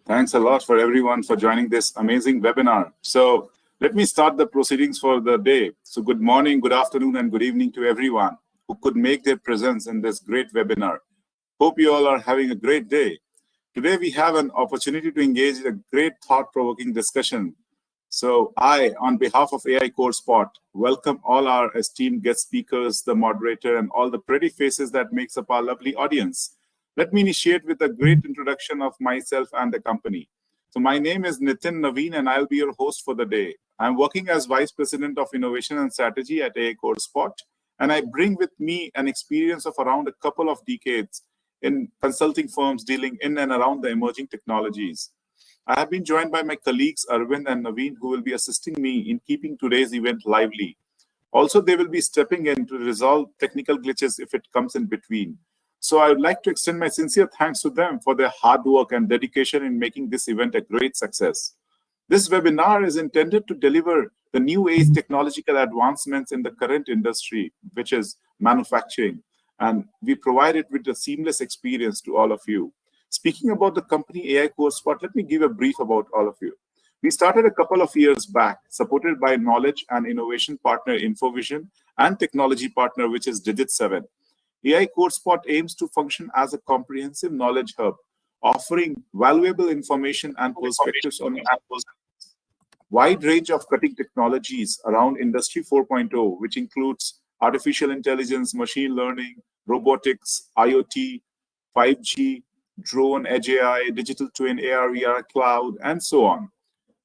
Thanks a lot for everyone for joining this amazing webinar. So let me start the proceedings for the day. So good morning, good afternoon, and good evening to everyone who could make their presence in this great webinar. Hope you all are having a great day. Today we have an opportunity to engage in a great thought-provoking discussion. So I, on behalf of AI Core Spot, welcome all our esteemed guest speakers, the moderator, and all the pretty faces that makes up our lovely audience. Let me initiate with a great introduction of myself and the company. So my name is Nitin Naveen, and I'll be your host for the day. I'm working as Vice President of Innovation and Strategy at AI Core Spot, and I bring with me an experience of around a couple of decades in consulting firms dealing in and around the emerging technologies. I have been joined by my colleagues Arvind and Naveen, who will be assisting me in keeping today's event lively. Also, they will be stepping in to resolve technical glitches if it comes in between. So I would like to extend my sincere thanks to them for their hard work and dedication in making this event a great success. This webinar is intended to deliver the new age technological advancements in the current industry, which is manufacturing, and we provide it with a seamless experience to all of you. Speaking about the company AI Core Spot, let me give a brief about all of you. We started a couple of years back, supported by knowledge and innovation partner InfoVision and technology partner, which is Digit7. AI Core Spot aims to function as a comprehensive knowledge hub, offering valuable information and perspectives on a wide range of cutting technologies around Industry 4.0, which includes artificial intelligence, machine learning, robotics, IoT, 5G, drone, edge AI, digital twin, AR, VR, cloud, and so on,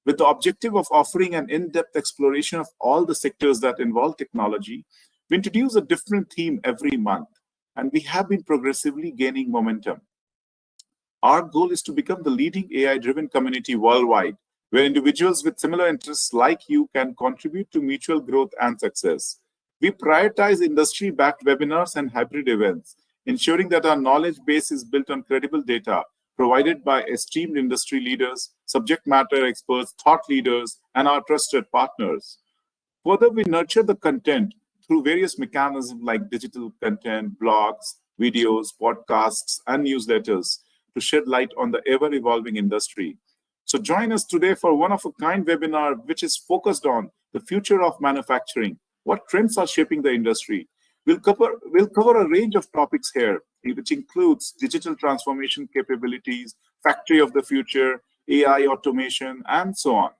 with the objective of offering an in-depth exploration of all the sectors that involve technology. We introduce a different theme every month, and we have been progressively gaining momentum. Our goal is to become the leading AI-driven community worldwide, where individuals with similar interests like you can contribute to mutual growth and success. We prioritize industry-backed webinars and hybrid events, ensuring that our knowledge base is built on credible data provided by esteemed industry leaders, subject matter experts, thought leaders, and our trusted partners. Further, we nurture the content through various mechanisms like digital content, blogs, videos, podcasts, and newsletters to shed light on the ever-evolving industry. So join us today for one-of-a-kind webinar which is focused on the future of manufacturing, what trends are shaping the industry. We'll cover a range of topics here, which includes digital transformation capabilities, factory of the future, AI automation, and so on.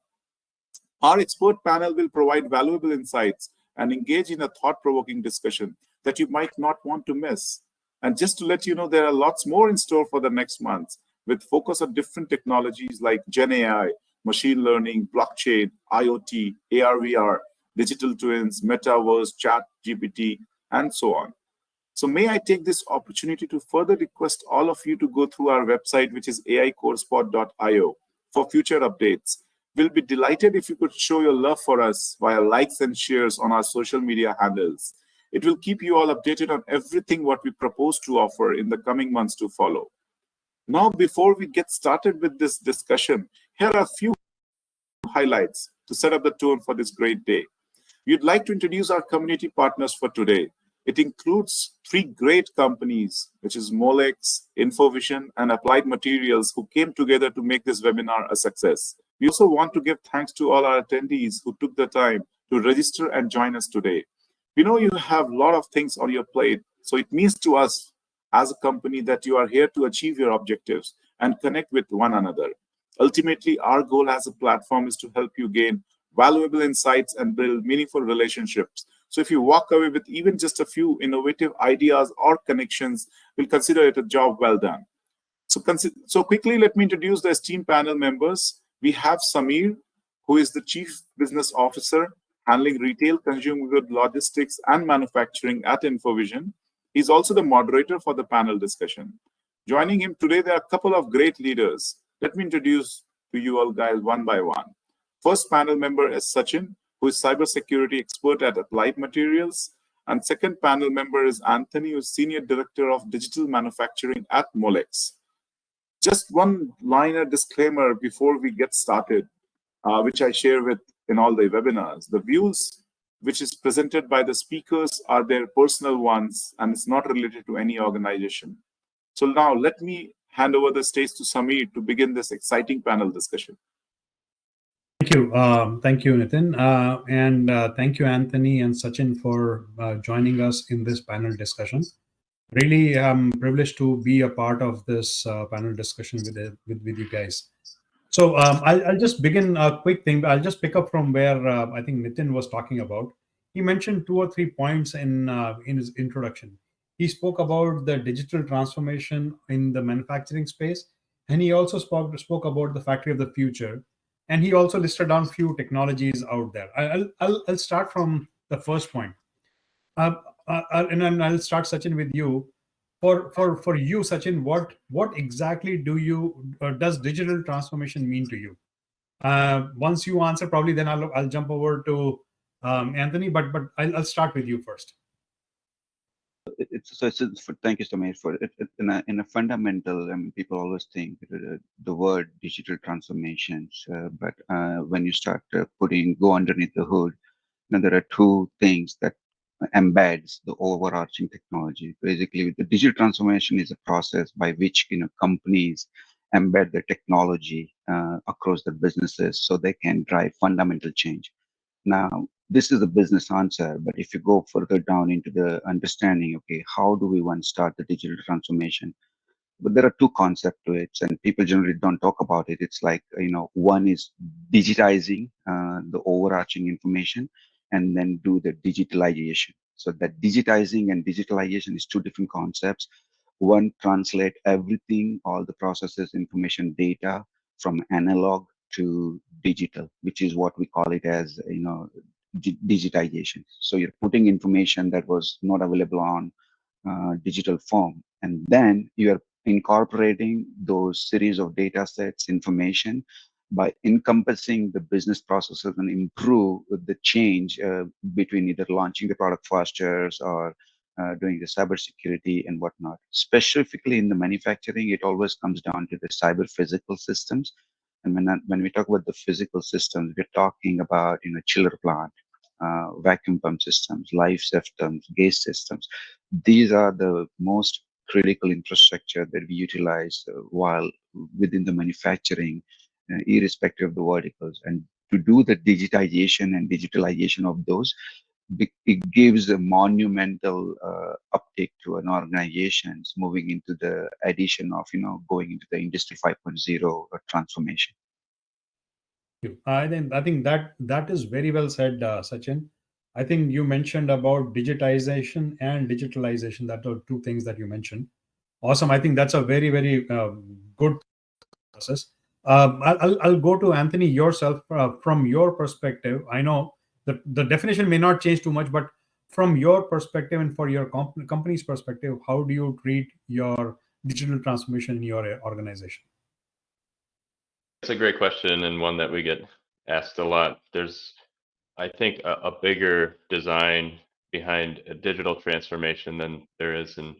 Our expert panel will provide valuable insights and engage in a thought-provoking discussion that you might not want to miss. And just to let you know, there are lots more in store for the next month, with focus on different technologies like Gen AI, machine learning, blockchain, IoT, AR, VR, digital twins, metaverse, chat GPT, and so on. So may I take this opportunity to further request all of you to go through our website, which is aicorespot.io, for future updates. We'll be delighted if you could show your love for us via likes and shares on our social media handles. It will keep you all updated on everything what we propose to offer in the coming months to follow. Now, before we get started with this discussion, here are a few highlights to set up the tone for this great day. We'd like to introduce our community partners for today. It includes three great companies, which is Molex, InfoVision, and Applied Materials, who came together to make this webinar a success. We also want to give thanks to all our attendees who took the time to register and join us today. We know you have a lot of things on your plate, so it means to us as a company that you are here to achieve your objectives and connect with one another. Ultimately, our goal as a platform is to help you gain valuable insights and build meaningful relationships. So if you walk away with even just a few innovative ideas or connections, we'll consider it a job well done. So quickly, let me introduce the esteemed panel members. We have Samir, who is the Chief Business Officer, handling retail, consumer goods, logistics, and manufacturing at InfoVision. He's also the moderator for the panel discussion. Joining him today, there are a couple of great leaders. Let me introduce to you all guys one by one. First panel member is Sachin, who is cybersecurity expert at Applied Materials. And second panel member is Anthony, who is Senior Director of Digital Manufacturing at Molex. Just one liner disclaimer before we get started, which I share with in all the webinars. The views which is presented by the speakers are their personal ones, and it's not related to any organization. So now let me hand over the stage to Samir to begin this exciting panel discussion. Thank you. Thank you, Nitin. And thank you, Anthony and Sachin, for joining us in this panel discussion. Really privileged to be a part of this panel discussion with you guys. So I'll just begin a quick thing. I'll just pick up from where I think Nitin was talking about. He mentioned 2 or 3 points in his introduction. He spoke about the digital transformation in the manufacturing space, and he also spoke about the factory of the future. And he also listed down few technologies out there. I'll start from the first point. Uh, and then I'll start, Sachin, with you. For you, Sachin, what exactly does digital transformation mean to you? Once you answer, probably then I'll jump over to Anthony. But I'll start with you first. Thank you, Samir, for it. In a fundamental, people always think the word digital transformations, but when you start go underneath the hood, there are two things that embeds the overarching technology. Basically, the digital transformation is a process by which companies embed the technology across their businesses so they can drive fundamental change. Now, this is the business answer, but if you go further down into the understanding, okay, how do we want to start the digital transformation? But there are two concepts to it, and people generally don't talk about it. It's like, one is digitizing the overarching information and then do the digitalization. So that digitizing and digitalization is two different concepts. One translate everything, all the processes, information, data from analog to digital, which is what we call it as, digitization. So you're putting information that was not available on digital form, and then you are incorporating those series of data sets, information, by encompassing the business processes and improve the change between either launching the product faster or doing the cybersecurity and whatnot. Specifically in the manufacturing, it always comes down to the cyber physical systems. And when we talk about the physical systems, we're talking about chiller plant, vacuum pump systems, life systems, gas systems. These are the most critical infrastructure that we utilize while within the manufacturing, irrespective of the verticals. And to do the digitization and digitalization of those, it gives a monumental uptake to an organizations moving into the addition of, going into the Industry 5.0 transformation. I think that is very well said, Sachin. I think you mentioned about digitization and digitalization. That are two things that you mentioned. Awesome. I think that's a very good process. I'll go to Anthony yourself from your perspective. I know the definition may not change too much, but from your perspective and for your company's perspective, how do you treat your digital transformation in your organization? It's a great question and one that we get asked a lot. There's, I think, a bigger design behind a digital transformation than there is in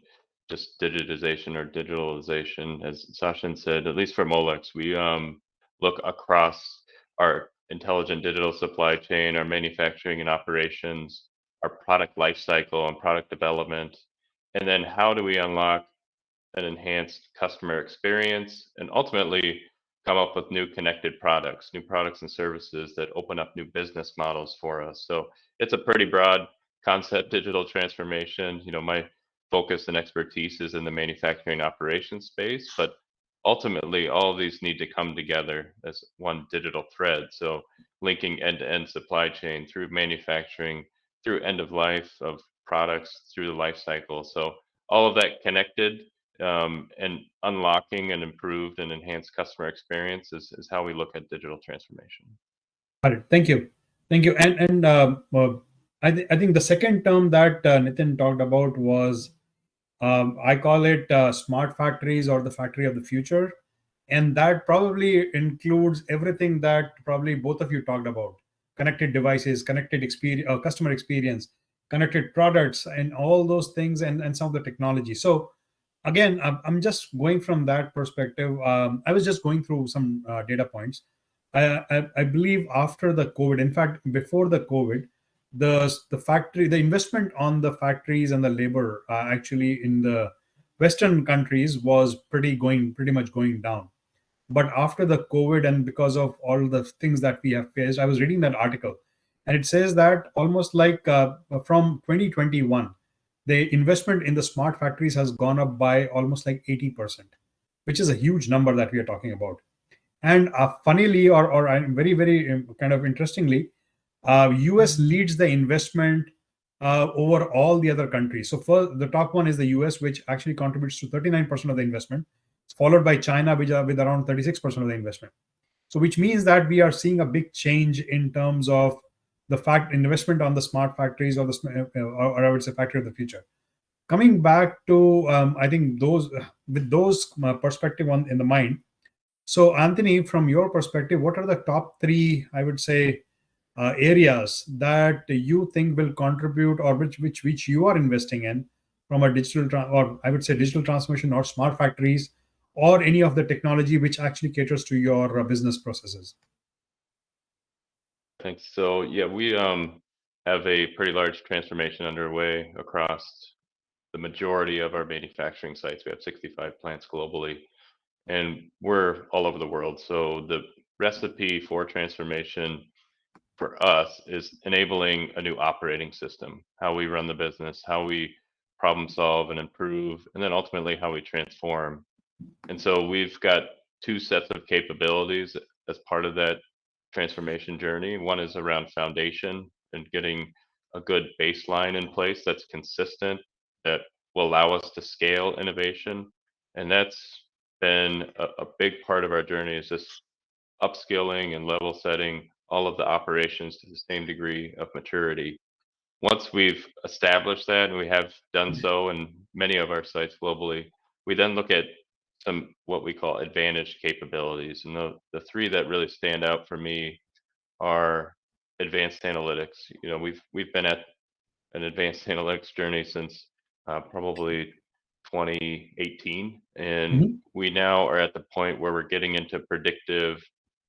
just digitization or digitalization. As Sachin said, at least for Molex, we look across our intelligent digital supply chain, our manufacturing and operations, our product lifecycle and product development, and then how do we unlock an enhanced customer experience, and ultimately come up with new new products and services that open up new business models for us. So it's a pretty broad concept, digital transformation. My focus and expertise is in the manufacturing operations space, but ultimately all of these need to come together as one digital thread. So linking end-to-end supply chain through manufacturing, through end of life of products, through the life cycle. So all of that connected, and unlocking and improved and enhanced customer experience is how we look at digital transformation. Got it. Thank you. And I think the second term that Nitin talked about was, I call it smart factories or the factory of the future, and that probably includes everything that probably both of you talked about: connected devices, connected experience, customer experience, connected products, and all those things, and some of the technology. So again, I'm just going from that perspective. I was just going through some data points. I believe after the COVID, in fact, before the COVID, the investment on the factories and the labor actually in the Western countries was pretty much going down. But after the COVID and because of all the things that we have faced, I was reading that article, and it says that almost like from 2021, the investment in the smart factories has gone up by almost like 80%, which is a huge number that we are talking about. And funnily, or very, very kind of interestingly, US leads the investment over all the other countries. So first, the top one is the US, which actually contributes to 39% of the investment. It's followed by China, which are with around 36% of the investment. So which means that we are seeing a big change in terms of the fact investment on the smart factories or or I would say factory of the future. Coming back to I think those with those perspective on in the mind. So Anthony, from your perspective, what are the top three, I would say, areas that you think will contribute, or which you are investing in from a or I would say digital transformation or smart factories, or any of the technology which actually caters to your business processes? Thanks. So yeah, we have a pretty large transformation underway across the majority of our manufacturing sites. We have 65 plants globally, and we're all over the world. So the recipe for transformation for us is enabling a new operating system, how we run the business, how we problem solve and improve, and then ultimately how we transform. And so we've got two sets of capabilities as part of that transformation journey. One is around foundation and getting a good baseline in place that's consistent, that will allow us to scale innovation. And that's been a big part of our journey, is just upskilling and level setting all of the operations to the same degree of maturity. Once we've established that, and we have done so in many of our sites globally, we then look at some what we call advantaged capabilities. And the three that really stand out for me are advanced analytics. You know, we've been at an advanced analytics journey since probably 2018, and Mhm. we now are at the point where we're getting into predictive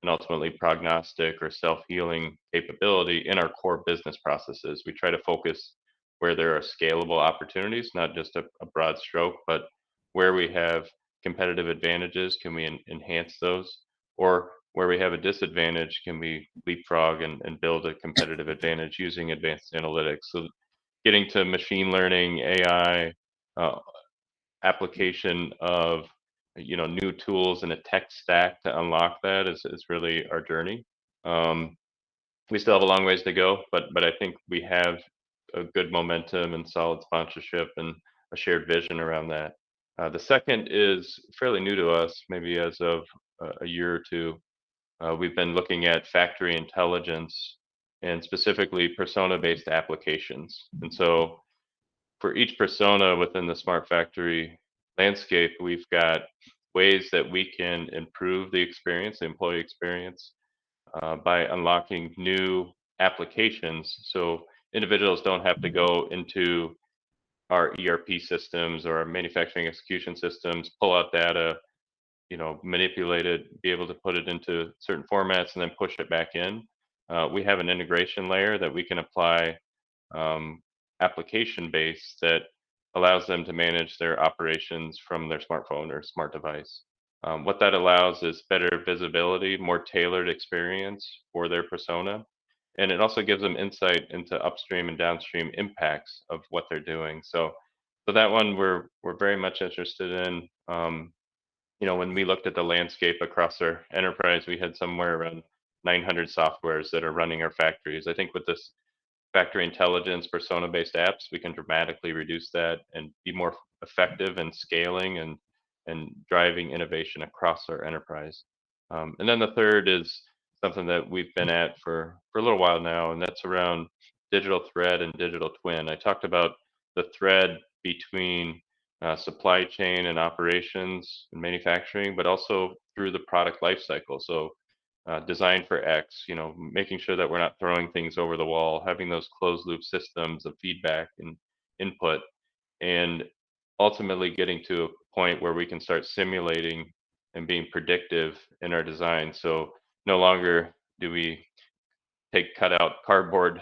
and ultimately prognostic or self-healing capability in our core business processes. We try to focus where there are scalable opportunities, not just a broad stroke, but where we have competitive advantages, can we enhance those? Or where we have a disadvantage, can we leapfrog and build a competitive advantage using advanced analytics? So getting to machine learning, AI, uh, application of new tools and a tech stack to unlock that is really our journey. Um, we still have a long ways to go, but I think we have a good momentum and solid sponsorship and a shared vision around that. The second is fairly new to us, maybe as of a year or two. We've been looking at factory intelligence and specifically persona-based applications. And so for each persona within the smart factory landscape, we've got ways that we can improve the experience, the employee experience, by unlocking new applications. So individuals don't have to go into our ERP systems or our manufacturing execution systems, pull out data, manipulate it, be able to put it into certain formats and then push it back in. We have an integration layer that we can apply um, application base that allows them to manage their operations from their smartphone or smart device. What that allows is better visibility, more tailored experience for their persona, and it also gives them insight into upstream and downstream impacts of what they're doing. So that one we're very much interested in. When we looked at the landscape across our enterprise, we had somewhere around 900 softwares that are running our factories. I think with this factory intelligence, persona-based apps, we can dramatically reduce that and be more effective in scaling and driving innovation across our enterprise. And then the third is something that we've been at for a little while now, and that's around digital thread and digital twin. I talked about the thread between supply chain and operations and manufacturing, but also through the product lifecycle. So design for X, making sure that we're not throwing things over the wall, having those closed loop systems of feedback and input, and ultimately getting to a point where we can start simulating and being predictive in our design. So no longer do we take cut out cardboard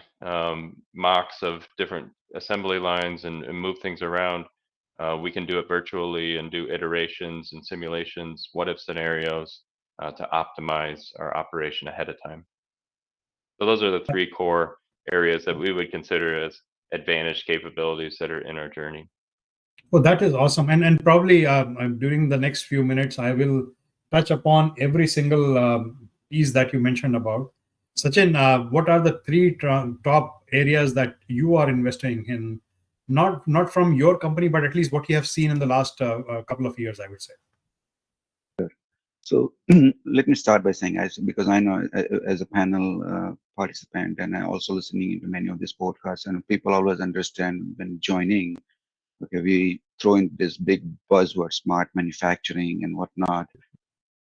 mocks of different assembly lines and move things around. We can do it virtually and do iterations and simulations, what if scenarios to optimize our operation ahead of time. So those are the three core areas that we would consider as advantage capabilities that are in our journey. Well, that is awesome. And probably during the next few minutes, I will touch upon every single piece that you mentioned about. Sachin, what are the three top areas that you are investing in? Not from your company, but at least what you have seen in the last couple of years, I would say. So let me start by saying, because I know as a panel participant, and I also listening into many of these podcasts, and people always understand when joining, okay, we throw in this big buzzword, smart manufacturing and whatnot.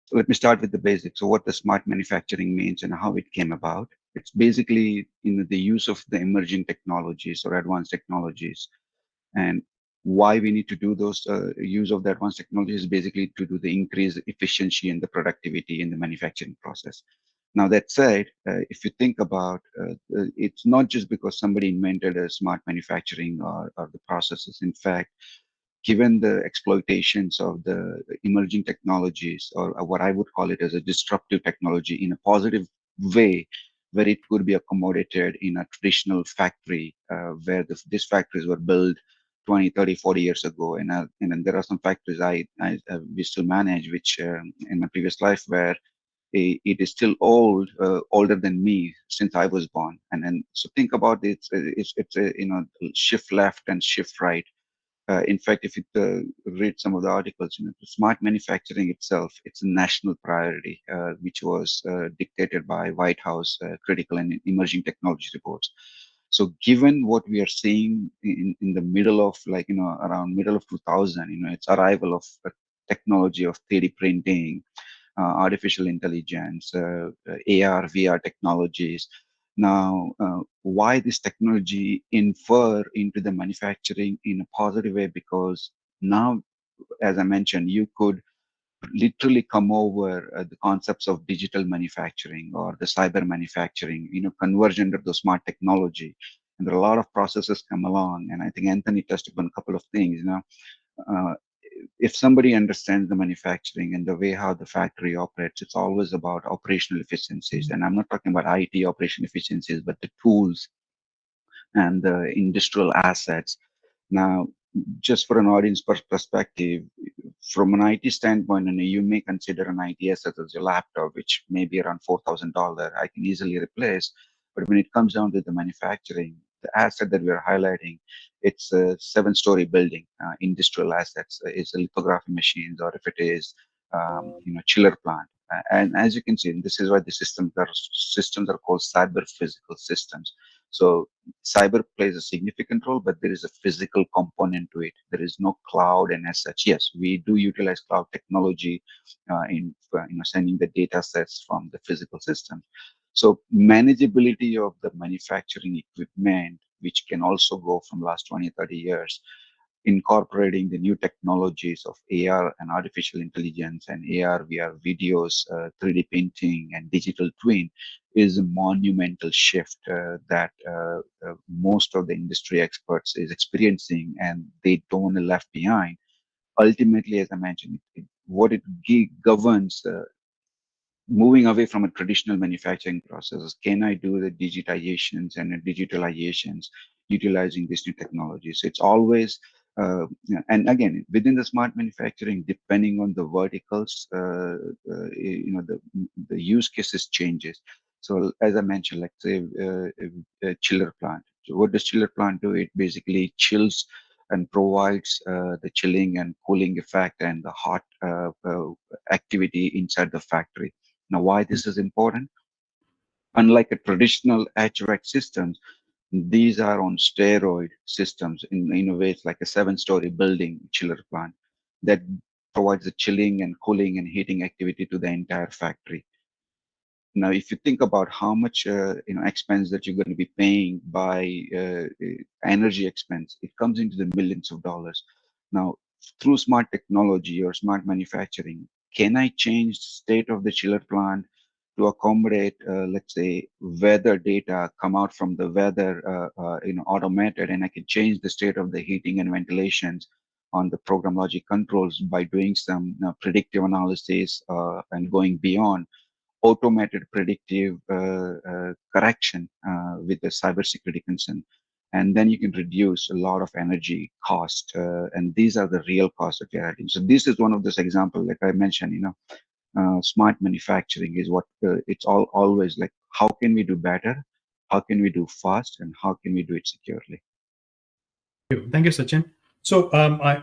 So let me start with the basics. So what the smart manufacturing means and how it came about. It's basically the use of the emerging technologies or advanced technologies, and why we need to do those use of the advanced technologies is basically to do the increase efficiency and the productivity in the manufacturing process. Now that said, if you think about it's not just because somebody invented a smart manufacturing or the processes. In fact, given the exploitations of the emerging technologies, or what I would call it as a disruptive technology in a positive way, where it could be accommodated in a traditional factory, where these factories were built 20, 30, 40 years ago. And then there are some factories we still manage, which in my previous life, where it is still older than me since I was born. And then, so think about it, it's a, shift left and shift right. In fact, if you read some of the articles, smart manufacturing itself, it's a national priority, which was dictated by White House critical and emerging technology reports. So given what we are seeing in the middle of, around middle of 2000, it's arrival of technology of 3D printing, artificial intelligence, AR, VR technologies. Now, why this technology infer into the manufacturing in a positive way? Because now, as I mentioned, you could literally come over the concepts of digital manufacturing or the cyber manufacturing, convergent of the smart technology. And there are a lot of processes come along. And I think Anthony touched upon a couple of things, uh, if somebody understands the manufacturing and the way how the factory operates, it's always about operational efficiencies. And I'm not talking about IT operation efficiencies, but the tools and the industrial assets. Now, just for an audience perspective, from an IT standpoint, and you may consider an IT asset as your laptop, which may be around $4,000. I can easily replace. But when it comes down to the manufacturing, the asset that we are highlighting, it's a 7-story building, industrial assets. It's a lithography machines, or if it is, chiller plant. And as you can see, this is why the systems are called cyber physical systems. So cyber plays a significant role, but there is a physical component to it. There is no cloud, and as such, yes, we do utilize cloud technology in sending the data sets from the physical systems. So manageability of the manufacturing equipment, which can also go from last 20, 30 years, incorporating the new technologies of AR and artificial intelligence and AR, VR videos, 3D printing and digital twin is a monumental shift that most of the industry experts is experiencing, and they don't want to left behind. Ultimately, as I mentioned, what it governs moving away from a traditional manufacturing processes. Can I do the digitizations and the digitalizations utilizing this new technology? So it's always, and again, within the smart manufacturing, depending on the verticals, the use cases changes. So as I mentioned, like say a chiller plant. So what does chiller plant do? It basically chills and provides the chilling and cooling effect and the hot activity inside the factory. Now, why this is important? Unlike a traditional HVAC systems, these are on steroid systems. In a way, it's like a 7-story building chiller plant that provides the chilling and cooling and heating activity to the entire factory. Now, if you think about how much expense that you're going to be paying by energy expense, it comes into the millions of dollars. Now, through smart technology or smart manufacturing, can I change the state of the chiller plant to accommodate, let's say, weather data come out from the weather, automated, and I can change the state of the heating and ventilations on the program logic controls by doing some predictive analysis and going beyond automated predictive correction with the cybersecurity concern. And then you can reduce a lot of energy cost. And these are the real costs that you're adding. So this is one of those examples, like I mentioned, smart manufacturing is what it's always like, how can we do better? How can we do fast? And how can we do it securely? Thank you, Sachin. So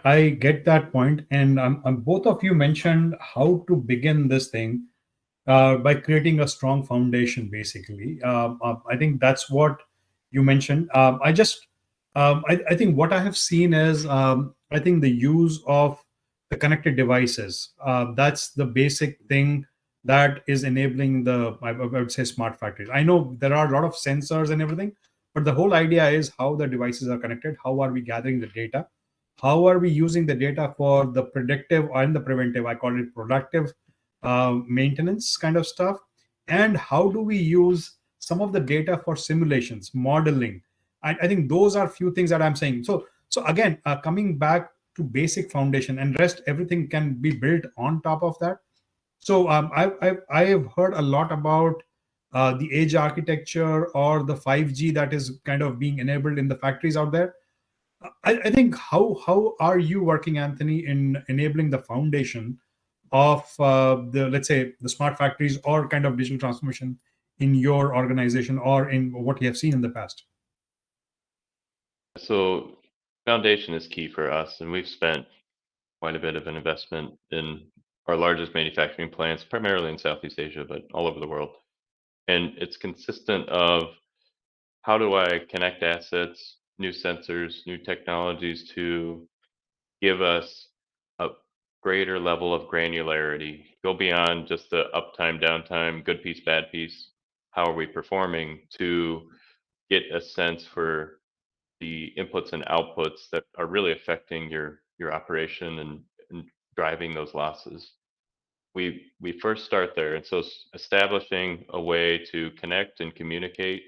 I get that point, and both of you mentioned how to begin this thing by creating a strong foundation, basically. I think that's what you mentioned. I think what I have seen is, I think the use of the connected devices. That's the basic thing that is enabling I would say, smart factories. I know there are a lot of sensors and everything, but the whole idea is how the devices are connected. How are we gathering the data? How are we using the data for the predictive and the preventive? I call it productive maintenance kind of stuff. And how do we use some of the data for simulations, modeling? I think those are few things that I'm saying. So again, coming back to basic foundation, and rest everything can be built on top of that. So I have heard a lot about the edge architecture or the 5G that is kind of being enabled in the factories out there. I think how are you working, Anthony, in enabling the foundation of the, let's say, the smart factories or kind of digital transformation in your organization or in what you have seen in the past? So foundation is key for us, and we've spent quite a bit of an investment in our largest manufacturing plants, primarily in Southeast Asia, but all over the world. And it's consistent of how do I connect assets, new sensors, new technologies to give us a greater level of granularity, go beyond just the uptime, downtime, good piece, bad piece. How are we performing to get a sense for the inputs and outputs that are really affecting your operation and driving those losses. We first start there, and so establishing a way to connect and communicate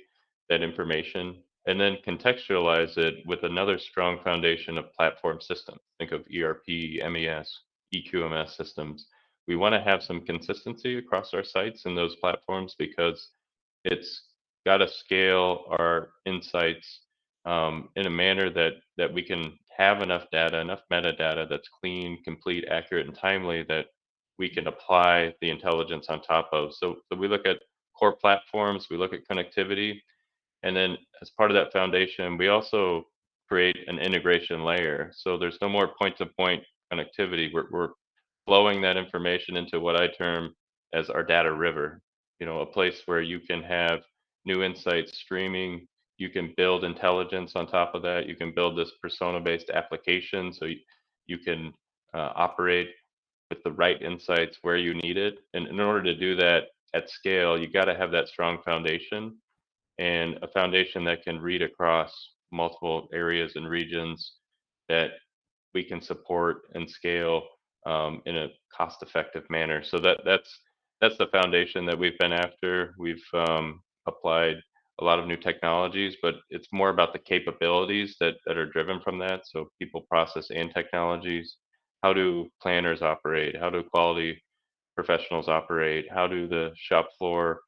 that information, and then contextualize it with another strong foundation of platform systems. Think of ERP, MES, EQMS systems. We want to have some consistency across our sites and those platforms because it's got to scale our insights in a manner that we can have enough data, enough metadata that's clean, complete, accurate, and timely that we can apply the intelligence on top of. So we look at core platforms, we look at connectivity, and then as part of that foundation, we also create an integration layer. So there's no more point-to-point connectivity. We're flowing that information into what I term as our data river. A place where you can have new insights streaming. You can build intelligence on top of that. You can build this persona-based application, so you can operate with the right insights where you need it. And in order to do that at scale, you got to have that strong foundation, and a foundation that can read across multiple areas and regions that we can support and scale in a cost-effective manner. So that's the foundation that we've been after. We've applied a lot of new technologies, but it's more about the capabilities that are driven from that. So people, process, and technologies. How do planners operate? How do quality professionals operate? How do the shop floor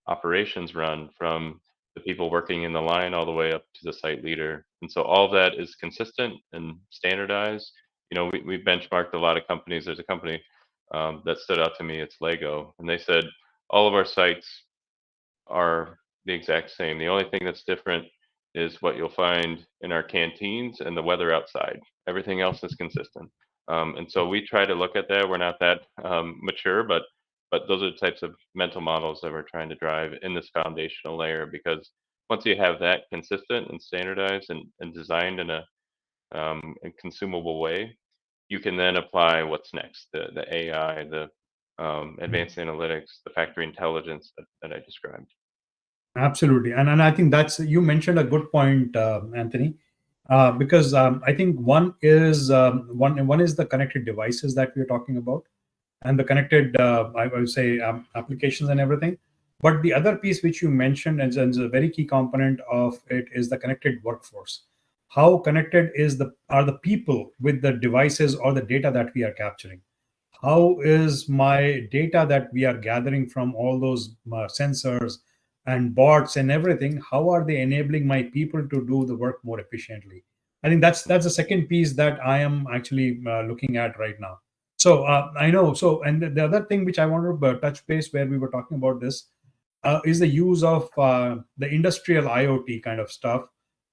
operations run, from the people working in the line all the way up to the site leader? And so all of that is consistent and standardized. We benchmarked a lot of companies. There's a company that stood out to me. It's Lego, and they said all of our sites are the exact same. The only thing that's different is what you'll find in our canteens and the weather outside. Everything else is consistent. And so we try to look at that. We're not that mature, but those are the types of mental models that we're trying to drive in this foundational layer. Because once you have that consistent and standardized and designed in a consumable way, you can then apply what's next, the AI, the advanced analytics, the factory intelligence that I described. Absolutely, and I think that's, you mentioned a good point, Anthony, because I think one is the connected devices that we're talking about, and the connected I would say applications and everything. But the other piece which you mentioned, and is a very key component of it, is the connected workforce. how connected are the people with the devices or the data that we are capturing? How is my data that we are gathering from all those sensors and bots and everything, how are they enabling my people to do the work more efficiently? I think that's the second piece that I am actually looking at right now. So I know. So, and the other thing which I want to touch base where we were talking about this is the use of the industrial IoT kind of stuff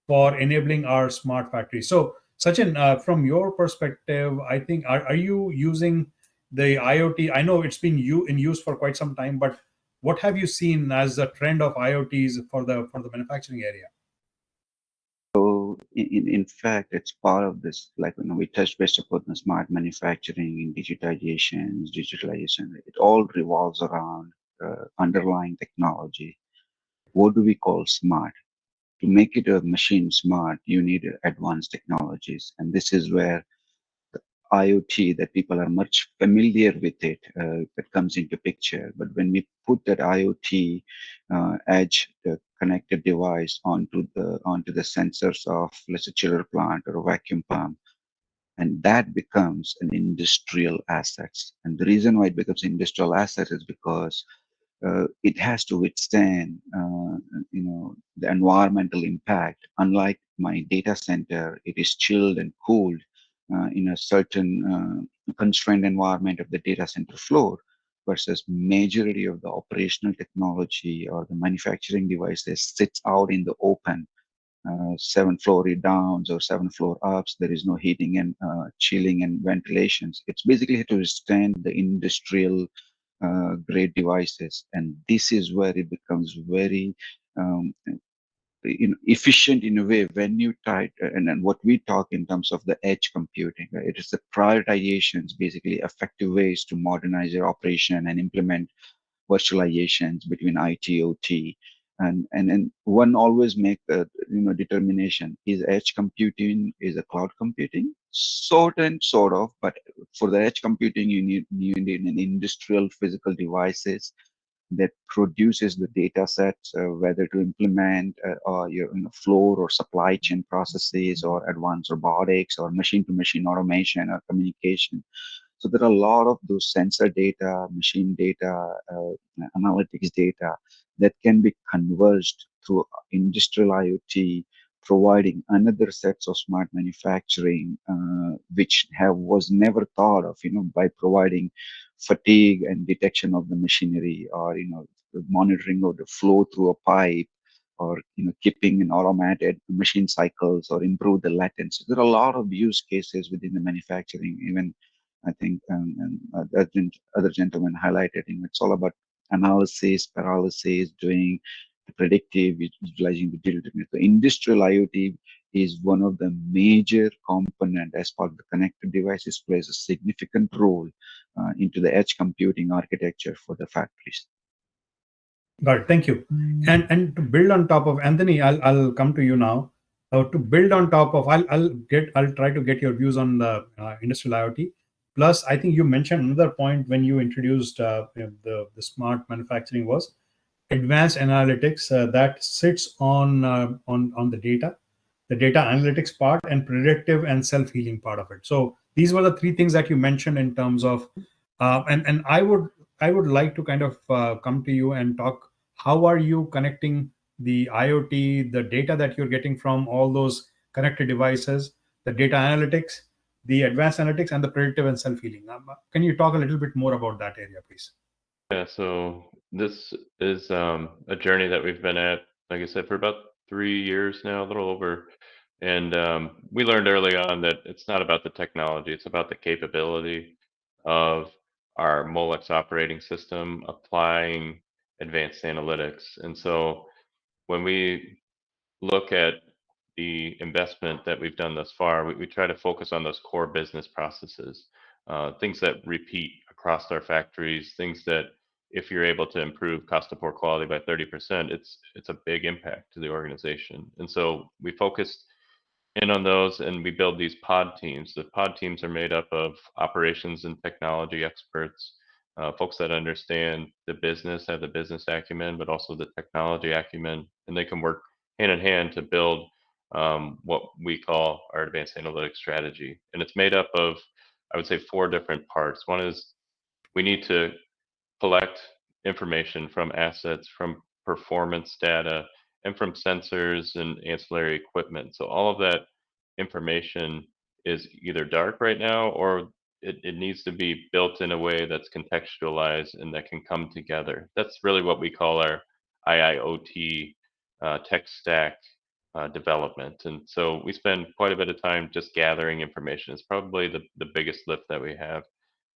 for enabling our smart factories. So, Sachin, from your perspective, I think are you using the IoT? I know it's been in use for quite some time, but what have you seen as a trend of IoTs for the manufacturing area? So in fact, it's part of this, like, we touched based upon the smart manufacturing, digitalization, it all revolves around underlying technology. What do we call smart? To make it a machine smart, you need advanced technologies. And this is where IoT, that people are much familiar with it, that comes into picture. But when we put that IoT edge, the connected device onto the sensors of, let's say, chiller plant or a vacuum pump, and that becomes an industrial assets. And the reason why it becomes industrial asset is because it has to withstand, the environmental impact. Unlike my data center, it is chilled and cooled in a certain constrained environment of the data center floor, versus majority of the operational technology or the manufacturing devices sits out in the open, 7 floor downs or 7 floor ups. There is no heating and chilling and ventilations. It's basically to withstand the industrial grade devices, and this is where it becomes very um, efficient in a way when you try. And what we talk in terms of the edge computing, right? It is the prioritizations, basically effective ways to modernize your operation and implement virtualizations between IT, OT, and one always make a determination: is edge computing, is a cloud computing, sort of. But for the edge computing, you need an industrial physical devices that produces the data sets, whether to implement or your floor or supply chain processes or advanced robotics or machine to machine automation or communication. So there are a lot of those sensor data, machine data, analytics data that can be converged through industrial IoT, providing another sets of smart manufacturing, which was never thought of, by providing fatigue and detection of the machinery, or the monitoring of the flow through a pipe, or keeping an automated machine cycles, or improve the latency. There are a lot of use cases within the manufacturing. Even I think, and other gentlemen highlighted, it's all about analysis, paralysis, doing the predictive, utilizing the digital techniques. The industrial IoT is one of the major component as part of the connected devices, plays a significant role into the edge computing architecture for the factories. Got it. Thank you. And to build on top of Anthony, I'll come to you now. To build on top of, I'll try to get your views on the industrial IoT. Plus, I think you mentioned another point when you introduced the smart manufacturing was advanced analytics that sits on the data analytics part, and predictive and self-healing part of it. So these were the three things that you mentioned in terms of, and I would like to kind of come to you and talk. How are you connecting the IoT, the data that you're getting from all those connected devices, the data analytics, the advanced analytics, and the predictive and self-healing? Can you talk a little bit more about that area, please? Yeah, so this is a journey that we've been at, like I said, for about 3 years now, a little over. And we learned early on that it's not about the technology, it's about the capability of our Molex operating system applying advanced analytics. And so when we look at the investment that we've done thus far, we try to focus on those core business processes, things that repeat across our factories, things that if you're able to improve cost of poor quality by 30%, it's a big impact to the organization. And so we focused in on those and we build these pod teams. The pod teams are made up of operations and technology experts, folks that understand the business, have the business acumen, but also the technology acumen, and they can work hand in hand to build what we call our advanced analytics strategy. And it's made up of, I would say, 4 different parts. One is we need to collect information from assets, from performance data, and from sensors and ancillary equipment. So all of that information is either dark right now, or it needs to be built in a way that's contextualized and that can come together. That's really what we call our IIoT tech stack development. And so we spend quite a bit of time just gathering information. It's probably the biggest lift that we have,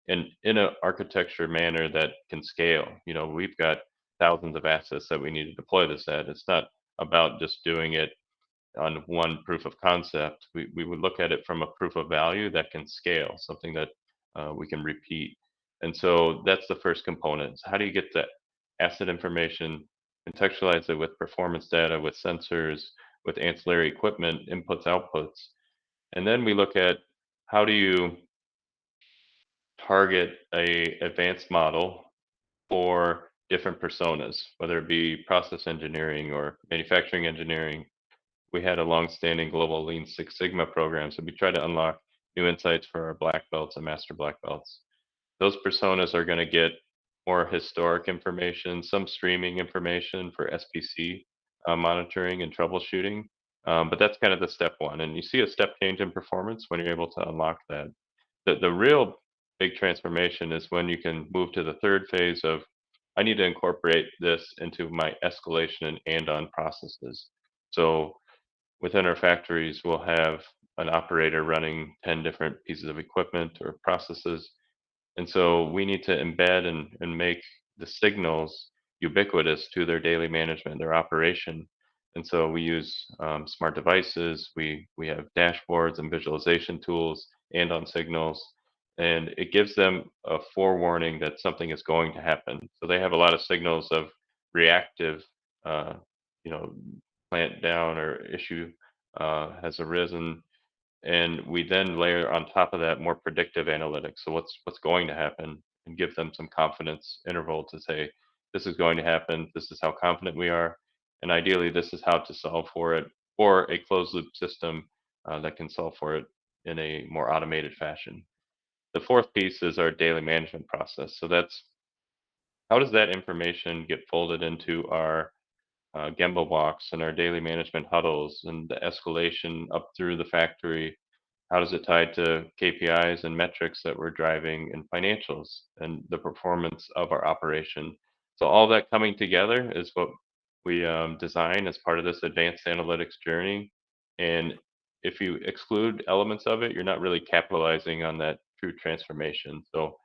and in an architecture manner that can scale. We've got thousands of assets that we need to deploy this at. It's not about just doing it on one proof of concept. We would look at it from a proof of value that can scale, something that we can repeat. And so that's the first component. So how do you get that asset information, contextualize it with performance data, with sensors, with ancillary equipment, inputs, outputs? And then we look at how do you target a advanced model for different personas, whether it be process engineering or manufacturing engineering. We had a long-standing global Lean Six Sigma program, so we try to unlock new insights for our black belts and master black belts. Those personas are going to get more historic information, some streaming information for SPC monitoring and troubleshooting. But that's kind of the step one. And you see a step change in performance when you're able to unlock that. The real big transformation is when you can move to the third phase of, I need to incorporate this into my escalation and on processes. So within our factories, we'll have an operator running 10 different pieces of equipment or processes. And so we need to embed and make the signals ubiquitous to their daily management, their operation. And so we use smart devices, we have dashboards and visualization tools and on signals, and it gives them a forewarning that something is going to happen. So they have a lot of signals of reactive, uh, you know, plant down or issue has arisen, and we then layer on top of that more predictive analytics. So what's going to happen, and give them some confidence interval to say, this is going to happen, this is how confident we are, and ideally this is how to solve for it, or a closed loop system that can solve for it in a more automated fashion. The fourth piece is our daily management process. So that's, how does that information get folded into our Gemba walks and our daily management huddles and the escalation up through the factory? How does it tie to KPIs and metrics that we're driving in financials and the performance of our operation? So all that coming together is what we design as part of this advanced analytics journey. And if you exclude elements of it, you're not really capitalizing on that true transformation. So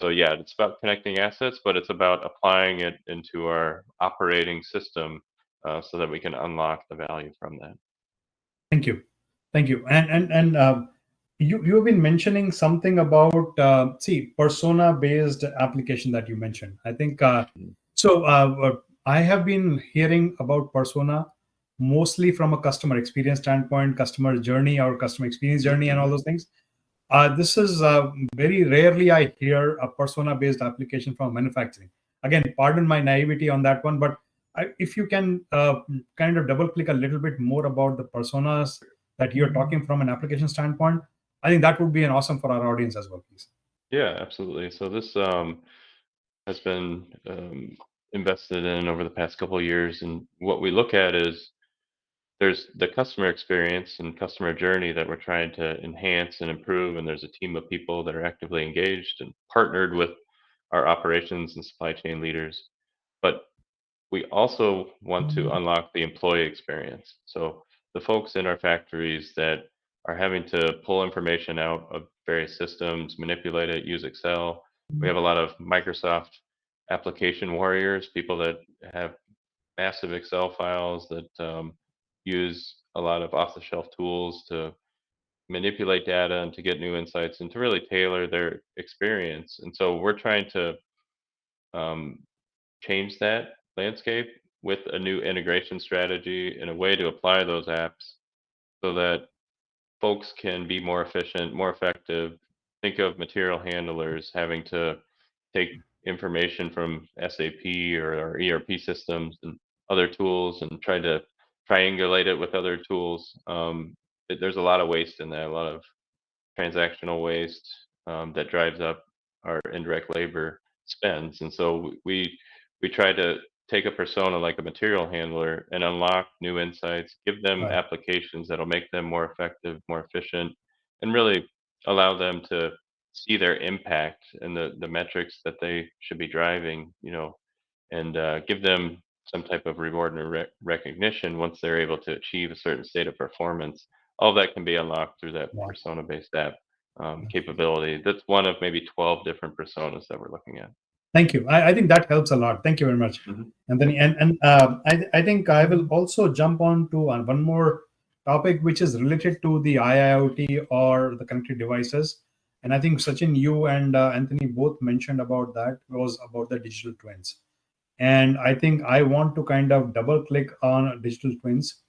yeah, it's about connecting assets, but it's about applying it into our operating system so that we can unlock the value from that. Thank you. Thank you. And you have been mentioning something about persona based application that you mentioned. I think I have been hearing about persona mostly from a customer experience standpoint, customer journey or customer experience journey, and all those things. This is very rarely I hear a persona based application from manufacturing. Again, pardon my naivety on that one, but if you can kind of double click a little bit more about the personas that you're talking from an application standpoint, I think that would be an awesome for our audience as well, please. Yeah, absolutely. So this has been invested in over the past couple of years, and what we look at is there's the customer experience and customer journey that we're trying to enhance and improve, and there's a team of people that are actively engaged and partnered with our operations and supply chain leaders. But we also want to unlock the employee experience. So the folks in our factories that are having to pull information out of various systems, manipulate it, use Excel. We have a lot of Microsoft application warriors, people that have massive Excel files that use a lot of off-the-shelf tools to manipulate data and to get new insights and to really tailor their experience. And so we're trying to um, change that landscape with a new integration strategy and a way to apply those apps so that folks can be more efficient, more effective. Think of material handlers having to take information from SAP or ERP systems and other tools and try triangulate it with other tools. There's a lot of waste in that, a lot of transactional waste that drives up our indirect labor spends. And so we try to take a persona like a material handler and unlock new insights, give them Right. applications that'll make them more effective, more efficient, and really allow them to see their impact and the metrics that they should be driving, and give them some type of reward and recognition once they're able to achieve a certain state of performance. All that can be unlocked through that Wow. persona-based app capability. That's one of maybe 12 different personas that we're looking at. Thank you. I think that helps a lot. Thank you very much, Mhm. Anthony. And I think I will also jump on to one more topic, which is related to the IIoT or the connected devices. And I think Sachin, you and Anthony both mentioned about that, was about the digital twins. And I think I want to kind of double click on digital twins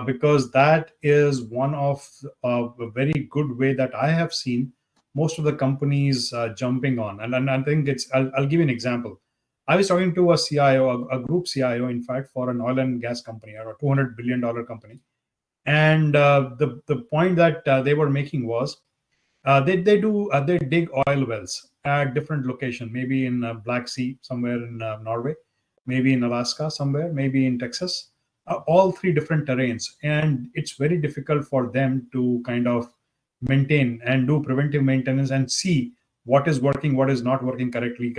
because that is one of a very good way that I have seen most of the companies jumping on. And I think I'll give you an example. I was talking to a CIO, a group CIO, in fact, for an oil and gas company or a $200 billion company. And the point that they were making was they dig oil wells at different location, maybe in Black Sea somewhere in Norway, maybe in Alaska somewhere, maybe in Texas, all three different terrains, and it's very difficult for them to kind of maintain and do preventive maintenance and see what is working, what is not working correctly.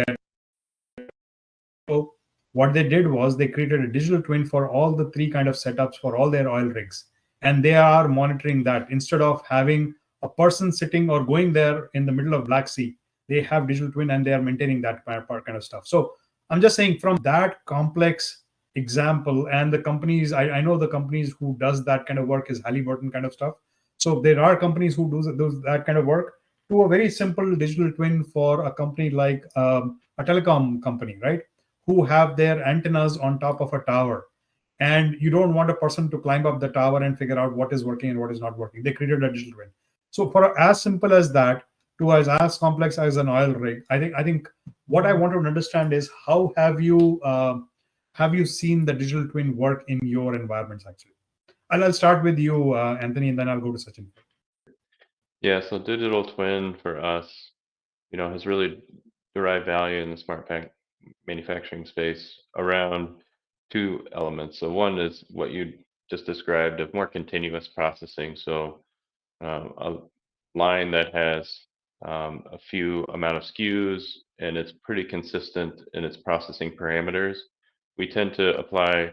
So what they did was they created a digital twin for all the three kind of setups for all their oil rigs, and they are monitoring that instead of having a person sitting or going there in the middle of Black Sea. They have digital twin and they are maintaining that kind of stuff. So I'm just saying from that complex example, and the companies I know the companies who does that kind of work is Halliburton kind of stuff. So there are companies who do that kind of work, to a very simple digital twin for a company like a telecom company, right? Who have their antennas on top of a tower, and you don't want a person to climb up the tower and figure out what is working and what is not working. They created a digital twin. So for as simple as that to as complex as an oil rig, I think what I want to understand is how have you seen the digital twin work in your environments actually? I'll start with you, Anthony, and then I'll go to Sachin. Yeah, so digital twin for us, has really derived value in the manufacturing space around two elements. So one is what you just described of more continuous processing. So a line that has a few amount of SKUs and it's pretty consistent in its processing parameters. We tend to apply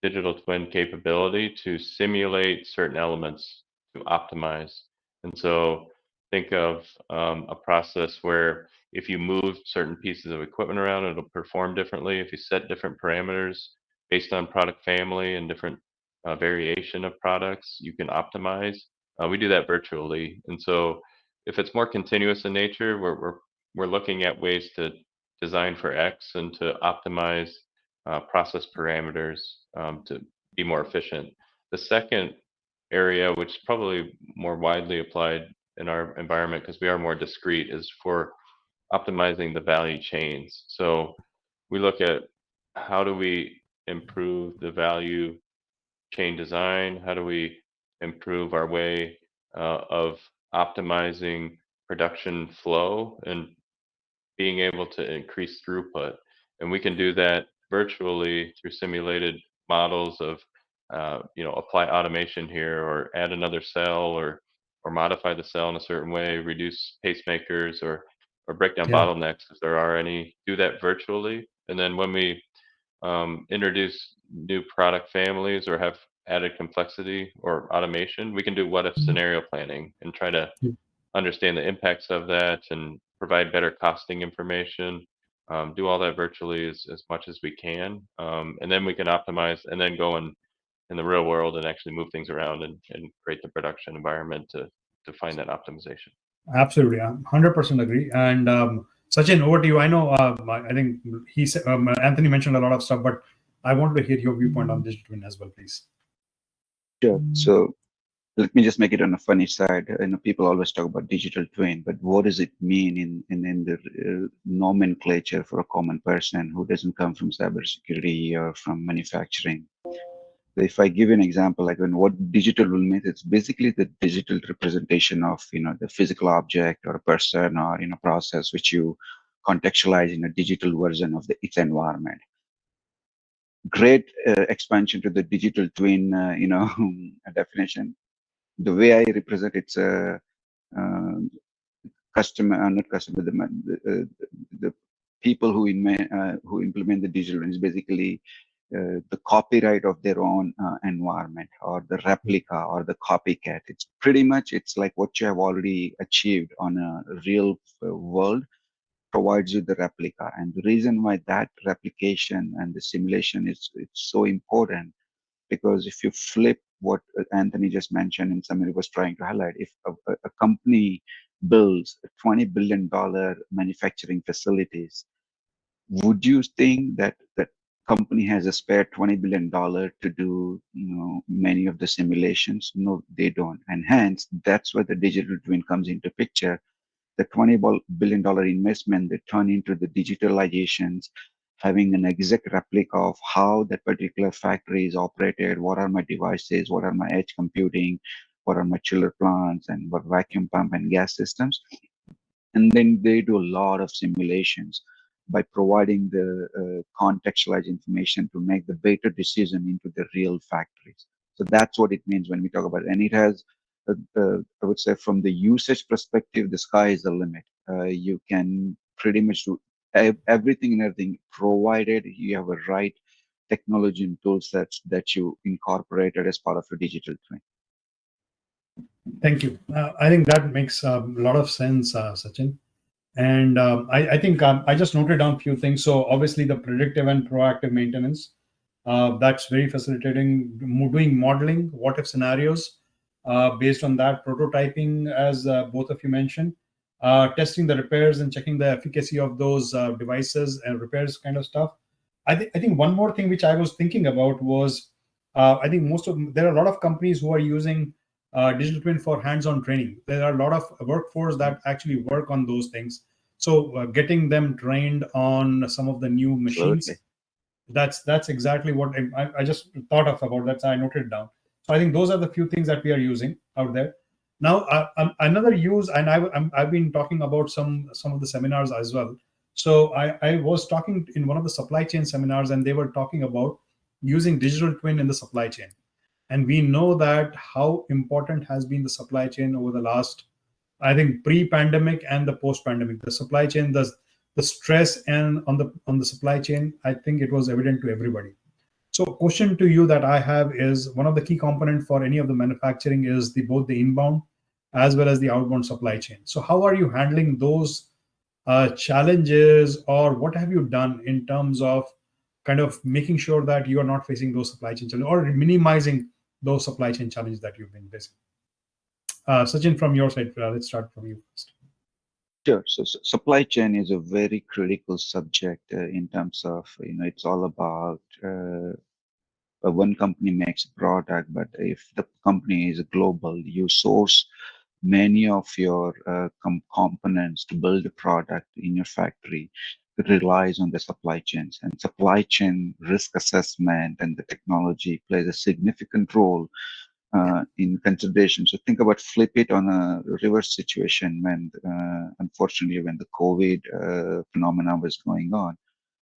digital twin capability to simulate certain elements to optimize. And so think of a process where if you move certain pieces of equipment around, it'll perform differently. If you set different parameters based on product family and different variation of products, you can optimize. We do that virtually. And so if it's more continuous in nature, we're looking at ways to design for X and to optimize process parameters to be more efficient. The second area, which is probably more widely applied in our environment because we are more discrete, is for optimizing the value chains. So we look at how do we improve the value chain design? How do we improve our way of optimizing production flow and being able to increase throughput? And we can do that virtually through simulated models of, apply automation here or add another cell or modify the cell in a certain way, reduce pacemakers or break down Yeah. bottlenecks if there are any, do that virtually. And then when we introduce new product families or have added complexity or automation, we can do what if scenario planning and try to understand the impacts of that and provide better costing information. Do all that virtually as much as we can, and then we can optimize and then go in the real world and actually move things around and create the production environment to find that optimization. Absolutely, I 100% agree. And Sachin, over to you. I know, I think Anthony mentioned a lot of stuff, but I wanted to hear your viewpoint on digital twin as well, please. Sure. So let me just make it on a funny side. People always talk about digital twin, but what does it mean in the nomenclature for a common person who doesn't come from cybersecurity or from manufacturing? If I give you an example, like when what digital will mean, it's basically the digital representation of the physical object or a person or process which you contextualize in a digital version of its environment. Great expansion to the digital twin, definition. The way I represent it's a customer, not customer, the people who implement the digital twin is basically the copyright of their own environment, or the replica or the copycat. It's pretty much, it's like what you have already achieved on a real world provides you the replica. And the reason why that replication and the simulation is it's so important, because if you flip what Anthony just mentioned and somebody was trying to highlight, if a company builds $20 billion manufacturing facilities, would you think that that company has a spare $20 billion to do many of the simulations? No, they don't. And hence, that's where the digital twin comes into picture. The $20 billion investment, they turn into the digitalizations, having an exact replica of how that particular factory is operated, what are my devices, what are my edge computing, what are my chiller plants, and what vacuum pump and gas systems. And then they do a lot of simulations by providing the contextualized information to make the better decision into the real factories. So that's what it means when we talk about it. And it has, I would say, from the usage perspective, the sky is the limit. You can pretty much do everything and everything, provided you have a right technology and tool sets that you incorporated as part of your digital twin. Thank you. I think that makes a lot of sense, Sachin. And I think I just noted down a few things. So obviously the predictive and proactive maintenance, that's very facilitating doing modeling, what if scenarios, based on that prototyping, as both of you mentioned, testing the repairs and checking the efficacy of those devices and repairs kind of stuff. I think one more thing which I was thinking about was, I think there are a lot of companies who are using digital twin for hands-on training. There are a lot of workforce that actually work on those things. So getting them trained on some of the new machines, Absolutely. that's exactly what I just thought of about. That's I noted down. So I think those are the few things that we are using out there. Now, another use, and I've been talking about some of the seminars as well. So I was talking in one of the supply chain seminars, and they were talking about using digital twin in the supply chain. And we know that how important has been the supply chain over the last, I think, pre-pandemic and the post-pandemic. The supply chain, the stress and on the supply chain, I think it was evident to everybody. So question to you that I have is, one of the key component for any of the manufacturing is both the inbound as well as the outbound supply chain. So how are you handling those challenges, or what have you done in terms of kind of making sure that you are not facing those supply chain challenges, or minimizing those supply chain challenges that you've been facing? Sachin, from your side, let's start from you first. Sure. So supply chain is a very critical subject in terms of, it's all about one company makes a product, but if the company is global, you source many of your components to build a product in your factory. It relies on the supply chains, and supply chain risk assessment and the technology plays a significant role in consideration. So think about, flip it on a reverse situation when, unfortunately, when the COVID phenomena was going on,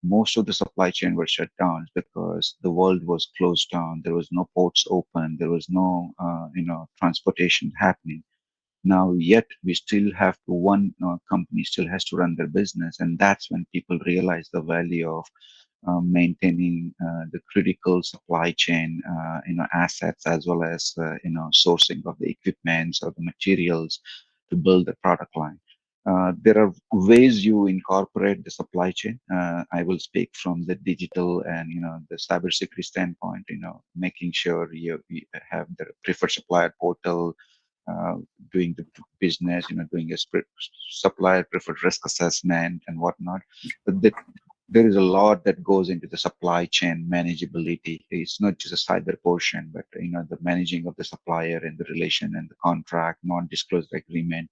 most of the supply chain were shut down because the world was closed down. There was no ports open. There was no, transportation happening. Now, yet we still have to, one company still has to run their business. And that's when people realize the value of maintaining the critical supply chain, assets, as well as, sourcing of the equipments or the materials to build the product line. There are ways you incorporate the supply chain. I will speak from the digital and the cybersecurity standpoint. Making sure you have the preferred supplier portal, doing the business, doing a supplier preferred risk assessment and whatnot. But there is a lot that goes into the supply chain manageability. It's not just a cyber portion, but the managing of the supplier and the relation and the contract, non-disclosure agreement,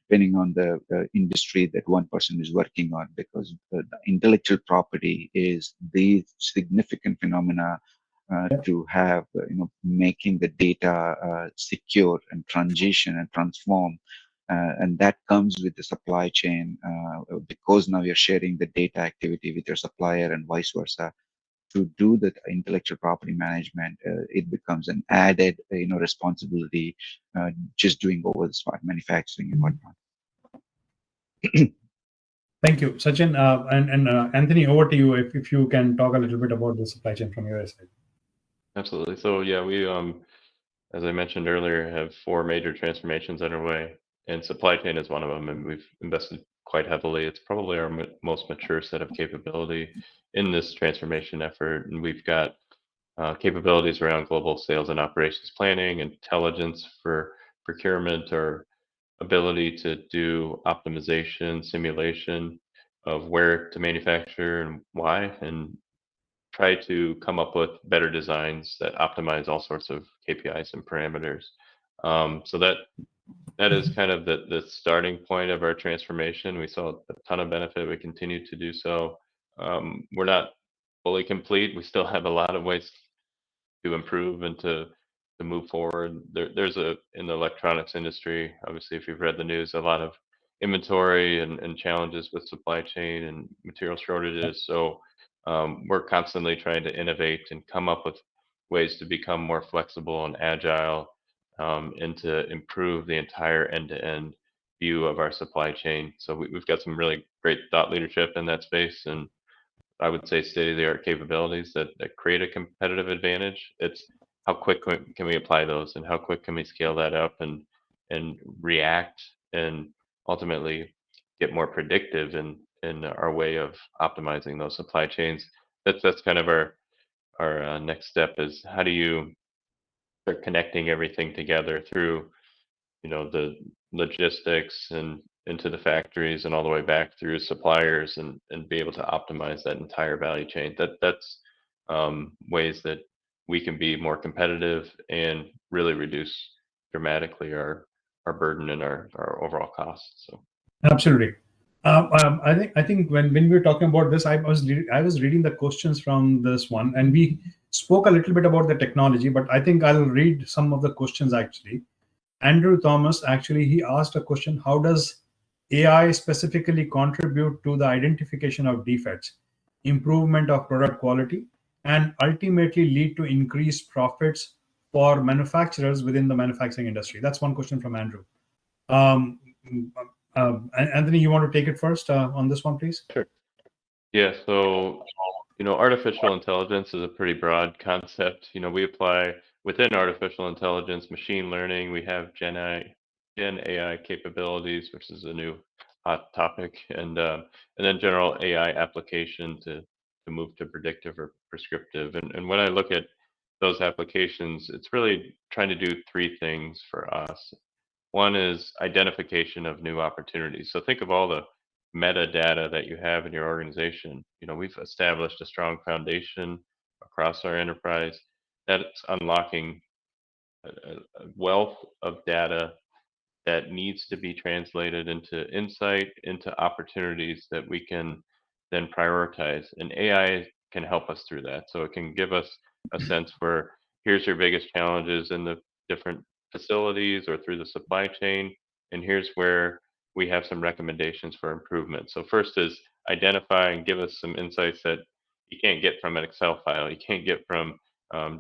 depending on the industry that one person is working on, because the intellectual property is the significant phenomena to have, making the data secure and transition and transform. And that comes with the supply chain, because now you're sharing the data activity with your supplier and vice versa. To do the intellectual property management, it becomes an added, responsibility, just doing over the smart manufacturing and whatnot. Thank you, Sachin. And Anthony, over to you if you can talk a little bit about the supply chain from your side. Absolutely. So yeah, we as I mentioned earlier, have 4 major transformations underway, and supply chain is one of them, and we've invested quite heavily. It's probably our most mature set of capability in this transformation effort, and we've got capabilities around global sales and operations planning, intelligence for procurement, or ability to do optimization, simulation of where to manufacture and why, and try to come up with better designs that optimize all sorts of KPIs and parameters. So that is kind of the starting point of our transformation. We saw a ton of benefit. We continue to do so. We're not fully complete. We still have a lot of ways to improve and to move forward. There's in the electronics industry, obviously, if you've read the news, a lot of inventory and challenges with supply chain and material shortages. So we're constantly trying to innovate and come up with ways to become more flexible and agile, and to improve the entire end-to-end view of our supply chain. So we've got some really great thought leadership in that space, and I would say state-of-the-art capabilities that create a competitive advantage. It's how quick can we apply those, and how quick can we scale that up and react, and ultimately get more predictive in our way of optimizing those supply chains. That's kind of our next step, is how do you start connecting everything together through, the logistics and into the factories and all the way back through suppliers, and be able to optimize that entire value chain. That's ways that we can be more competitive and really reduce dramatically our burden and our overall costs. So Absolutely. I think when we were talking about this, I was reading the questions from this one, and we spoke a little bit about the technology, but I think I'll read some of the questions actually. Andrew Thomas, actually, he asked a question: how does AI specifically contribute to the identification of defects, improvement of product quality, and ultimately lead to increased profits for manufacturers within the manufacturing industry? That's one question from Andrew. Um, Anthony, you want to take it first on this one, please? sure. Yeah, so artificial intelligence is a pretty broad concept. We apply within artificial intelligence, machine learning. We have Gen AI capabilities, which is a new hot topic, and then general AI application to move to predictive or prescriptive. And when I look at those applications, it's really trying to do 3 things for us. One is identification of new opportunities. So think of all the metadata that you have in your organization. We've established a strong foundation across our enterprise that's unlocking a wealth of data that needs to be translated into insight, into opportunities that we can then prioritize. And AI can help us through that. So it can give us a sense for, here's your biggest challenges in the different facilities or through the supply chain, and here's where we have some recommendations for improvement. So first is identify and give us some insights that you can't get from an Excel file. You can't get from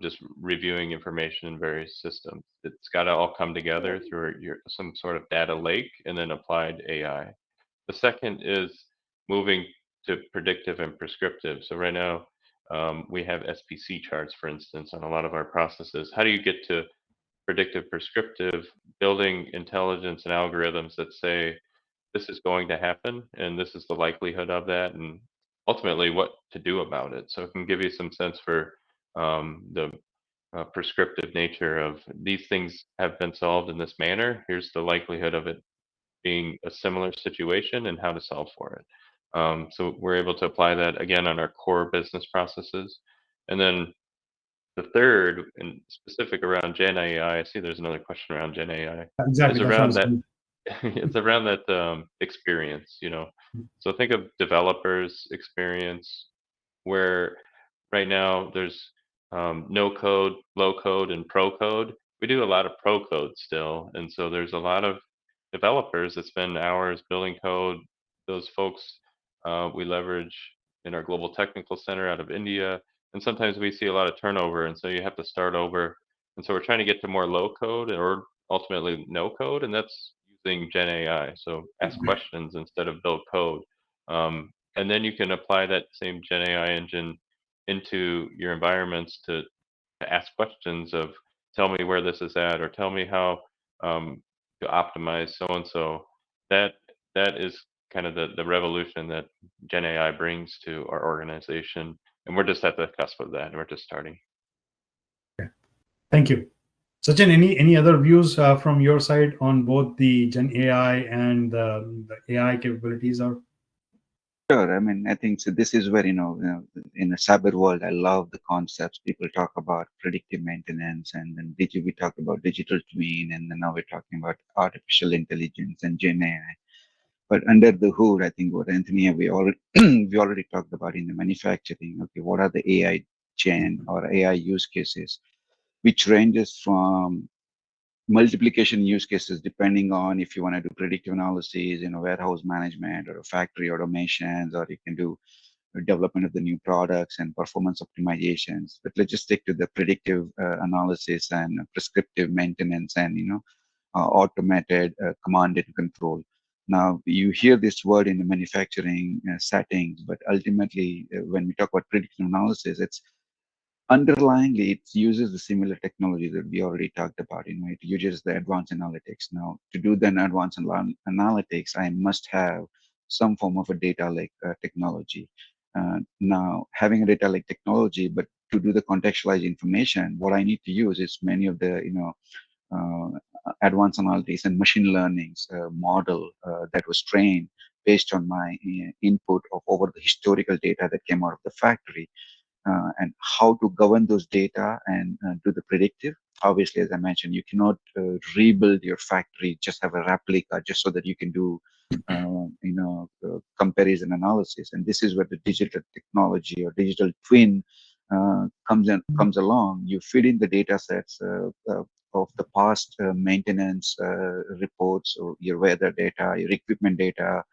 just reviewing information in various systems. It's got to all come together through some sort of data lake and then applied AI. The second is moving to predictive and prescriptive. So right now, we have SPC charts, for instance, on a lot of our processes. How do you get to predictive prescriptive, building intelligence and algorithms that say this is going to happen and this is the likelihood of that, and ultimately what to do about it. So it can give you some sense for the prescriptive nature of, these things have been solved in this manner. Here's the likelihood of it being a similar situation and how to solve for it. So we're able to apply that again on our core business processes. And then the third, and specific around Gen AI, I see there's another question around Gen AI, is Exactly. That's what I'm around that. saying. It's around that experience. So think of developers' experience, where right now there's no code, low code, and pro code. We do a lot of pro code still, and so there's a lot of developers that spend hours building code. Those folks we leverage in our global technical center out of India, and sometimes we see a lot of turnover, and so you have to start over. And so we're trying to get to more low code or ultimately no code, and that's using Gen AI. So ask questions instead of build code. And then you can apply that same Gen AI engine into your environments to ask questions of tell me where this is at or tell me how to optimize so and so. That that is kind of the revolution that Gen AI brings to our organization, and we're just at the cusp of that. We're just starting. Thank you. Sachin, any other views from your side on both the Gen AI and the AI capabilities? Or Sure. I mean, I think so. This is where, in the cyber world, I love the concepts. People talk about predictive maintenance, and then we talk about digital twin, and then now we're talking about artificial intelligence and Gen AI. But under the hood, I think what Anthony we already we already talked about in the manufacturing. Okay, what are the AI gen or AI use cases, which ranges from multiplication use cases depending on if you want to do predictive analysis, warehouse management or factory automations, or you can do development of the new products and performance optimizations. But let's just stick to the predictive analysis and prescriptive maintenance and automated command and control. Now you hear this word in the manufacturing settings, but ultimately when we talk about predictive analysis, it's underlyingly, it uses the similar technology that we already talked about. It uses the advanced analytics. Now, to do the advanced analytics, I must have some form of a data lake technology. Now, having a data lake technology, but to do the contextualized information, what I need to use is many of the advanced analytics and machine learnings model that was trained based on my input of over the historical data that came out of the factory, and how to govern those data and do the predictive. Obviously, as I mentioned, you cannot rebuild your factory, just have a replica, just so that you can do, comparison analysis. And this is where the digital technology or digital twin comes along. You feed in the data sets of the past maintenance reports, or your weather data, your equipment data,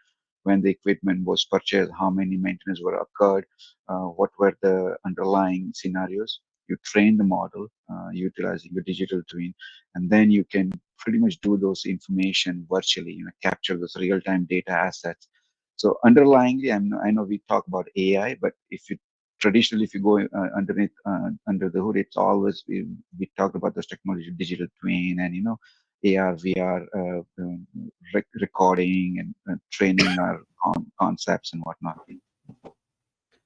when the equipment was purchased, how many maintenance were occurred, what were the underlying scenarios. You train the model utilizing the digital twin, and then you can pretty much do those information virtually, capture those real-time data assets. So underlyingly, I know we talk about AI, but traditionally, if you go underneath under the hood, it's always we talk about this technology, digital twin, and AR, VR, recording and training our concepts and whatnot.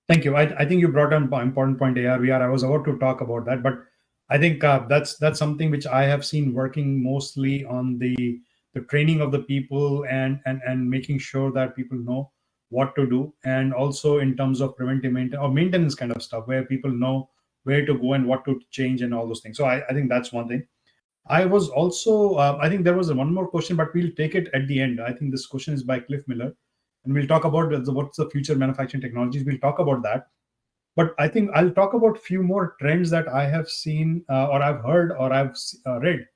thank you. I think you brought an important point, AR, VR. I was about to talk about that, but I think that's something which I have seen working mostly on the training of the people and making sure that people know what to do, and also in terms of preventive maintenance or maintenance kind of stuff, where people know where to go and what to change and all those things. So I think that's one thing. I was also, I think there was one more question, but we'll take it at the end. I think this question is by Cliff Miller, and we'll talk about what's the future manufacturing technologies. We'll talk about that. But I think I'll talk about a few more trends that I have seen or I've heard or I've read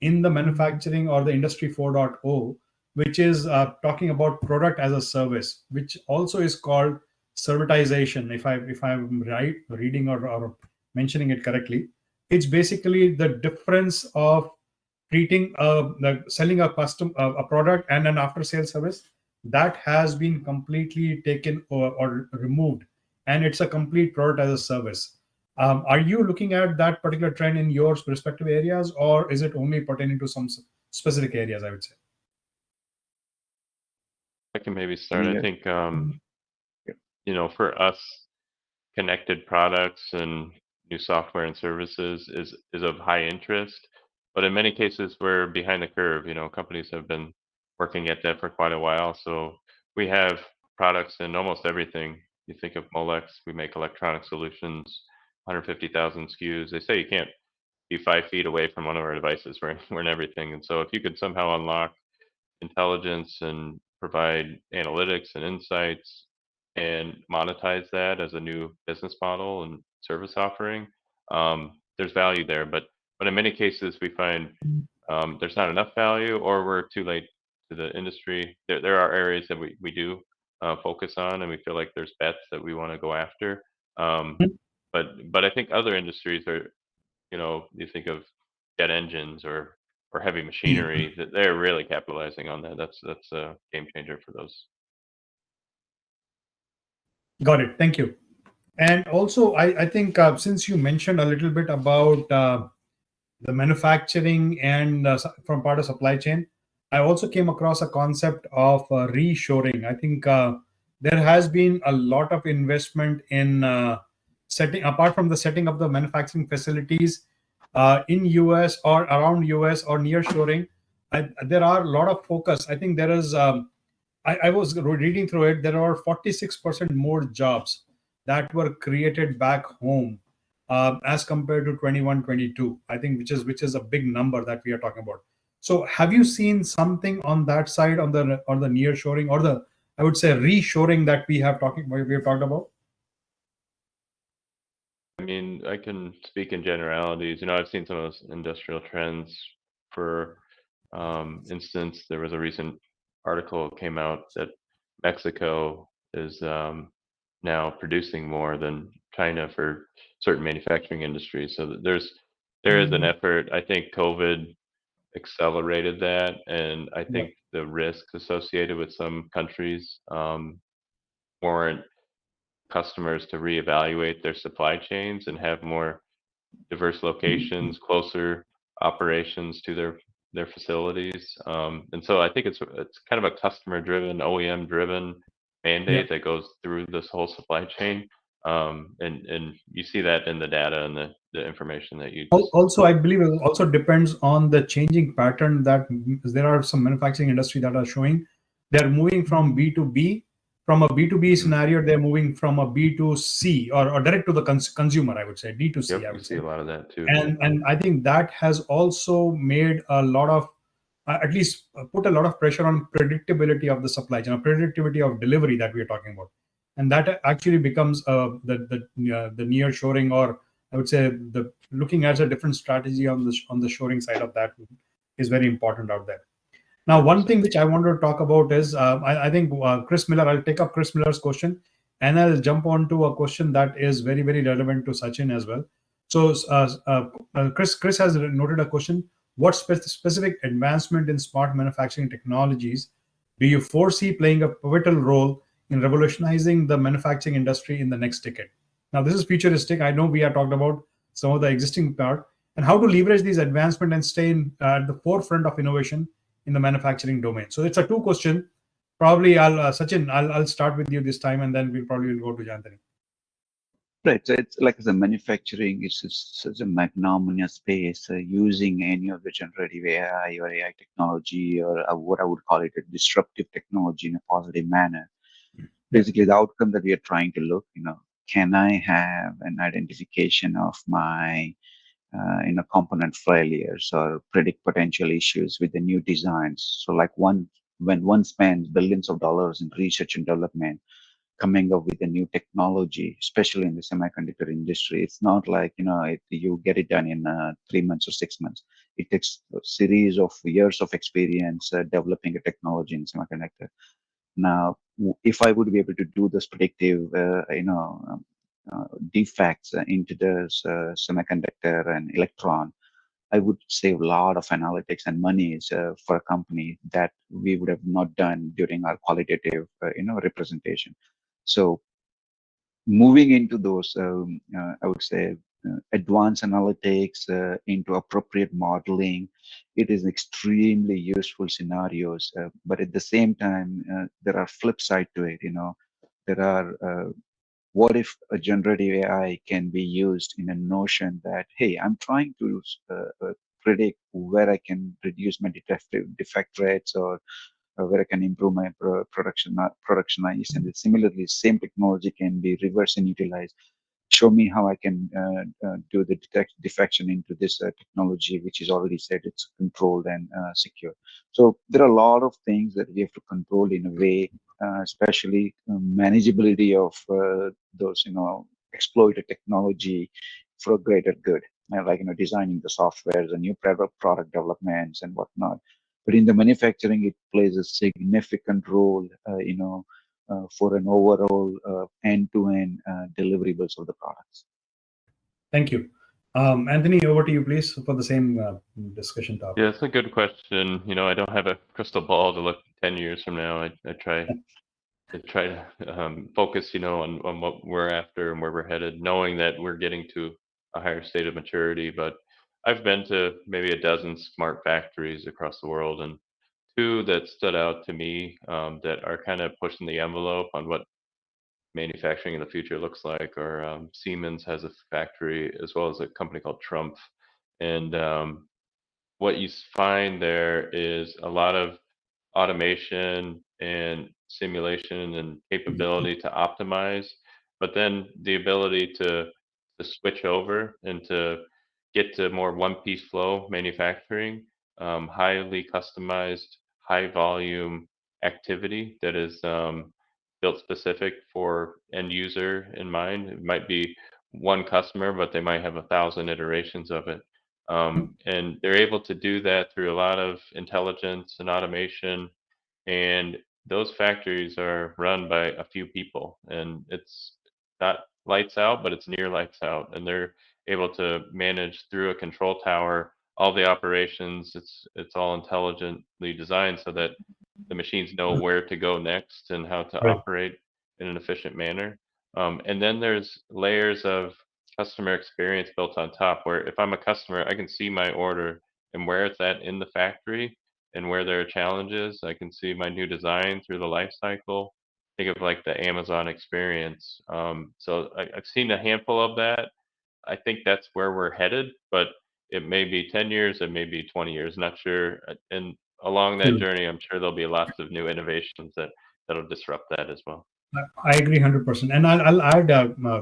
in the manufacturing or the industry 4.0, which is talking about product as a service, which also is called servitization. If I'm right reading or mentioning it correctly, it's basically the difference of treating like selling a custom a product and an after sales service that has been completely taken or removed, and it's a complete product as a service. Are you looking at that particular trend in your respective areas, or is it only pertaining to some specific areas, I would say? I can maybe start. I think for us, connected products and new software and services is of high interest, but in many cases we're behind the curve. Companies have been working at that for quite a while, so we have products in almost everything. You think of Molex, we make electronic solutions, 150,000 SKUs. They say you can't be 5 feet away from one of our devices. We're in everything, and so if you could somehow unlock intelligence and provide analytics and insights and monetize that as a new business model and service offering, there's value there. But in many cases, we find there's not enough value, or we're too late to the industry. There are areas that we do focus on, and we feel like there's bets that we want to go after. But I think other industries are, you think of jet engines or heavy machinery, that they're really capitalizing on that. That's a game changer for those. Got it. Thank you. And also, I think since you mentioned a little bit about the manufacturing and from part of supply chain, I also came across a concept of reshoring. I think there has been a lot of investment in apart from the setting up the manufacturing facilities in US or around US or near shoring. There are a lot of focus. I think there is. I was reading through it. There are 46% more jobs that were created back home as compared to 21-22. I think which is a big number that we are talking about. So have you seen something on that side, on the near shoring, or the, I would say, reshoring that we have talked about? I mean, I can speak in generalities. I've seen some of those industrial trends. For instance, there was a recent article came out that Mexico is now producing more than China for certain manufacturing industries. So there is an effort. I think COVID accelerated that, and I Yeah. think the risks associated with some countries warrant customers to reevaluate their supply chains and have more diverse locations, closer operations to their facilities. And so I think it's kind of a customer driven, OEM driven Yeah. mandate that goes through this whole supply chain. And you see that in the data and the information that you just Also, I believe it also depends on the changing pattern that there are some manufacturing industry that are showing. They're moving from B2B, from a B2B Mhm. scenario, they're moving from a B2C, or direct to the consumer, I would say, D2C, Yep, I we would see say. a lot of that too. And I think that has also made a lot of at least put a lot of pressure on predictability of the supply chain, or predictability of delivery that we are talking about, and that actually becomes the near shoring, or I would say the looking at a different strategy on the shoring side of that is very important out there. Now, one 100%. thing which I wanted to talk about is I think Chris Miller. I'll take up Chris Miller's question, and I'll jump on to a question that is very, very relevant to Sachin as well. So, Chris has noted a question. What specific advancement in smart manufacturing technologies do you foresee playing a pivotal role in revolutionizing the manufacturing industry in the next decade? Now, this is futuristic. I know we have talked about some of the existing part and how to leverage these advancements and stay at the forefront of innovation in the manufacturing domain. So it's a two question. Probably Sachin, I'll start with you this time, and then we'll probably go to Janthani. Right. So it's like as a manufacturing, it's just such a magnanimous space. Using any of the generative AI or AI technology, or what I would call it, a disruptive technology in a positive manner. Basically, the outcome that we are trying to look, can I have an identification of my component failures or predict potential issues with the new designs? So like when one spends billions of dollars in research and development, coming up with a new technology, especially in the semiconductor industry, it's not like, you get it done in 3 months or 6 months. It takes a series of years of experience developing a technology in semiconductor. Now, if I would be able to do this predictive, defects into the semiconductor and electron, I would save a lot of analytics and monies for a company that we would have not done during our qualitative, representation. So moving into those, I would say, advanced analytics into appropriate modeling, it is extremely useful scenarios. But at the same time, there are flip side to it. There are what if a generative AI can be used in a notion that, hey, I'm trying to predict where I can reduce my defect rates, or where I can improve my productionization. And similarly, same technology can be reverse and utilized. Show me how I can do the defection into this technology, which is already said it's controlled and secure. So there are a lot of things that we have to control in a way, especially manageability of those, exploited technology for a greater good, like designing the software, the new product developments and whatnot. But in the manufacturing, it plays a significant role, for an overall end-to-end deliverables of the products. Thank you. Anthony, over to you, please, for the same discussion topic. Yeah, it's a good question. I don't have a crystal ball to look 10 years from now. I try to focus, on what we're after and where we're headed, knowing that we're getting to a higher state of maturity. But I've been to maybe a dozen smart factories across the world, and two that stood out to me that are kind of pushing the envelope on what manufacturing in the future looks like. Or Siemens has a factory, as well as a company called Trump. And what you find there is a lot of automation and simulation and capability to optimize, but then the ability to switch over and to get to more one-piece flow manufacturing, highly customized, high volume activity that is built specific for end user in mind. It might be one customer, but they might have 1,000 iterations of it. And they're able to do that through a lot of intelligence and automation. And those factories are run by a few people, and it's not lights out, but it's near lights out. And they're able to manage through a control tower all the operations. It's all intelligently designed so that the machines know where to go next and how to Right. operate in an efficient manner. And then there's layers of customer experience built on top, where if I'm a customer, I can see my order and where it's at in the factory and where there are challenges. I can see my new design through the life cycle. Think of like the Amazon experience. So I've seen a handful of that. I think that's where we're headed, but it may be 10 years, it may be 20 years, not sure. And along that Sure. journey, I'm sure there'll be lots of new innovations that'll disrupt that as well. I agree 100%. And I'll add,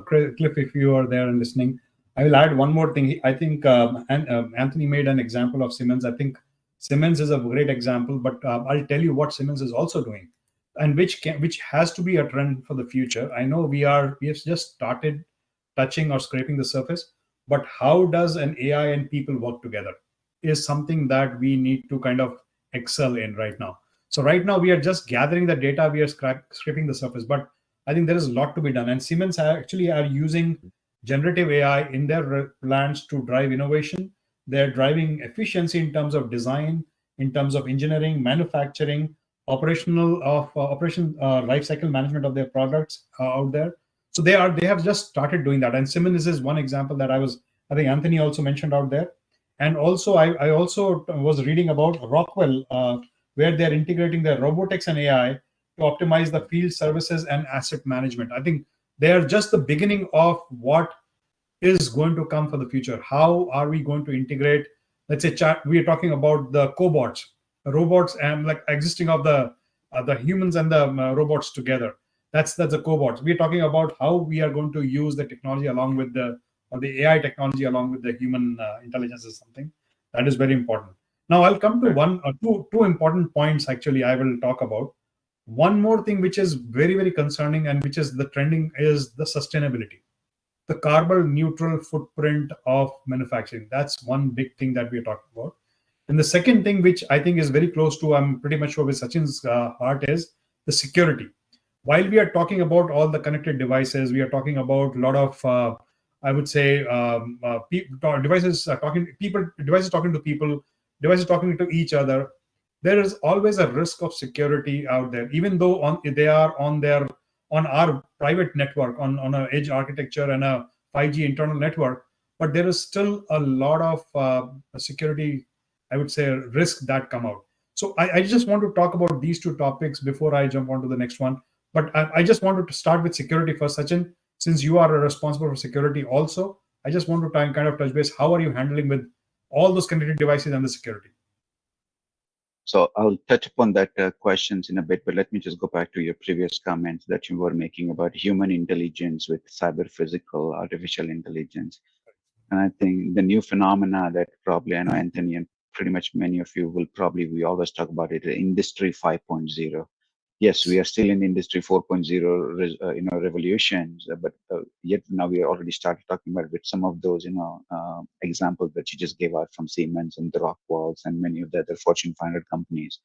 Cliff, if you are there and listening, I will add one more thing. I think Anthony made an example of Siemens. I think Siemens is a great example, but I'll tell you what Siemens is also doing, and which has to be a trend for the future. I know we have just started touching or scraping the surface, but how does an AI and people work together is something that we need to kind of excel in right now. So right now we are just gathering the data, we are scraping the surface, but I think there is a lot to be done. And Siemens actually are using generative AI in their plans to drive innovation. They're driving efficiency in terms of design, in terms of engineering, manufacturing, operation life cycle management of their products out there. So they have just started doing that. And Siemens is one example that I think Anthony also mentioned out there. And also I also was reading about Rockwell, where they're integrating their robotics and AI to optimize the field services and asset management. I think they are just the beginning of what is going to come for the future. How are we going to integrate, let's say, we are talking about the cobots, robots, and like existing of the humans and the robots together. That's the cobots. We're talking about how we are going to use the technology along with the AI technology along with the human intelligence is something that is very important. Now I'll come to one or two important points. Actually, I will talk about one more thing which is very, very concerning and which is the trending is the sustainability, the carbon neutral footprint of manufacturing. That's one big thing that we're talking about. And the second thing, which I think is very close to, I'm pretty much sure with Sachin's heart, is the security. While we are talking about all the connected devices, we are talking about a lot of, I would say, devices talking to people, devices talking to each other. There is always a risk of security out there, even though they are on our private network, on an edge architecture and a 5G internal network, but there is still a lot of security, I would say, risk that come out. So I just want to talk about these two topics before I jump on to the next one. But I just wanted to start with security first, Sachin, since you are responsible for security also. I just want to try and kind of touch base. How are you handling with all those connected devices and the security? So I'll touch upon that questions in a bit, but let me just go back to your previous comments that you were making about human intelligence with cyber physical artificial intelligence. And I think the new phenomena that probably I know Anthony and pretty much many of you will probably, we always talk about it, Industry 5.0. yes, we are still in Industry 4.0, revolutions, but yet now we already started talking about with some of those, examples that you just gave out from Siemens and the Rockwells and many of the other Fortune 500 companies.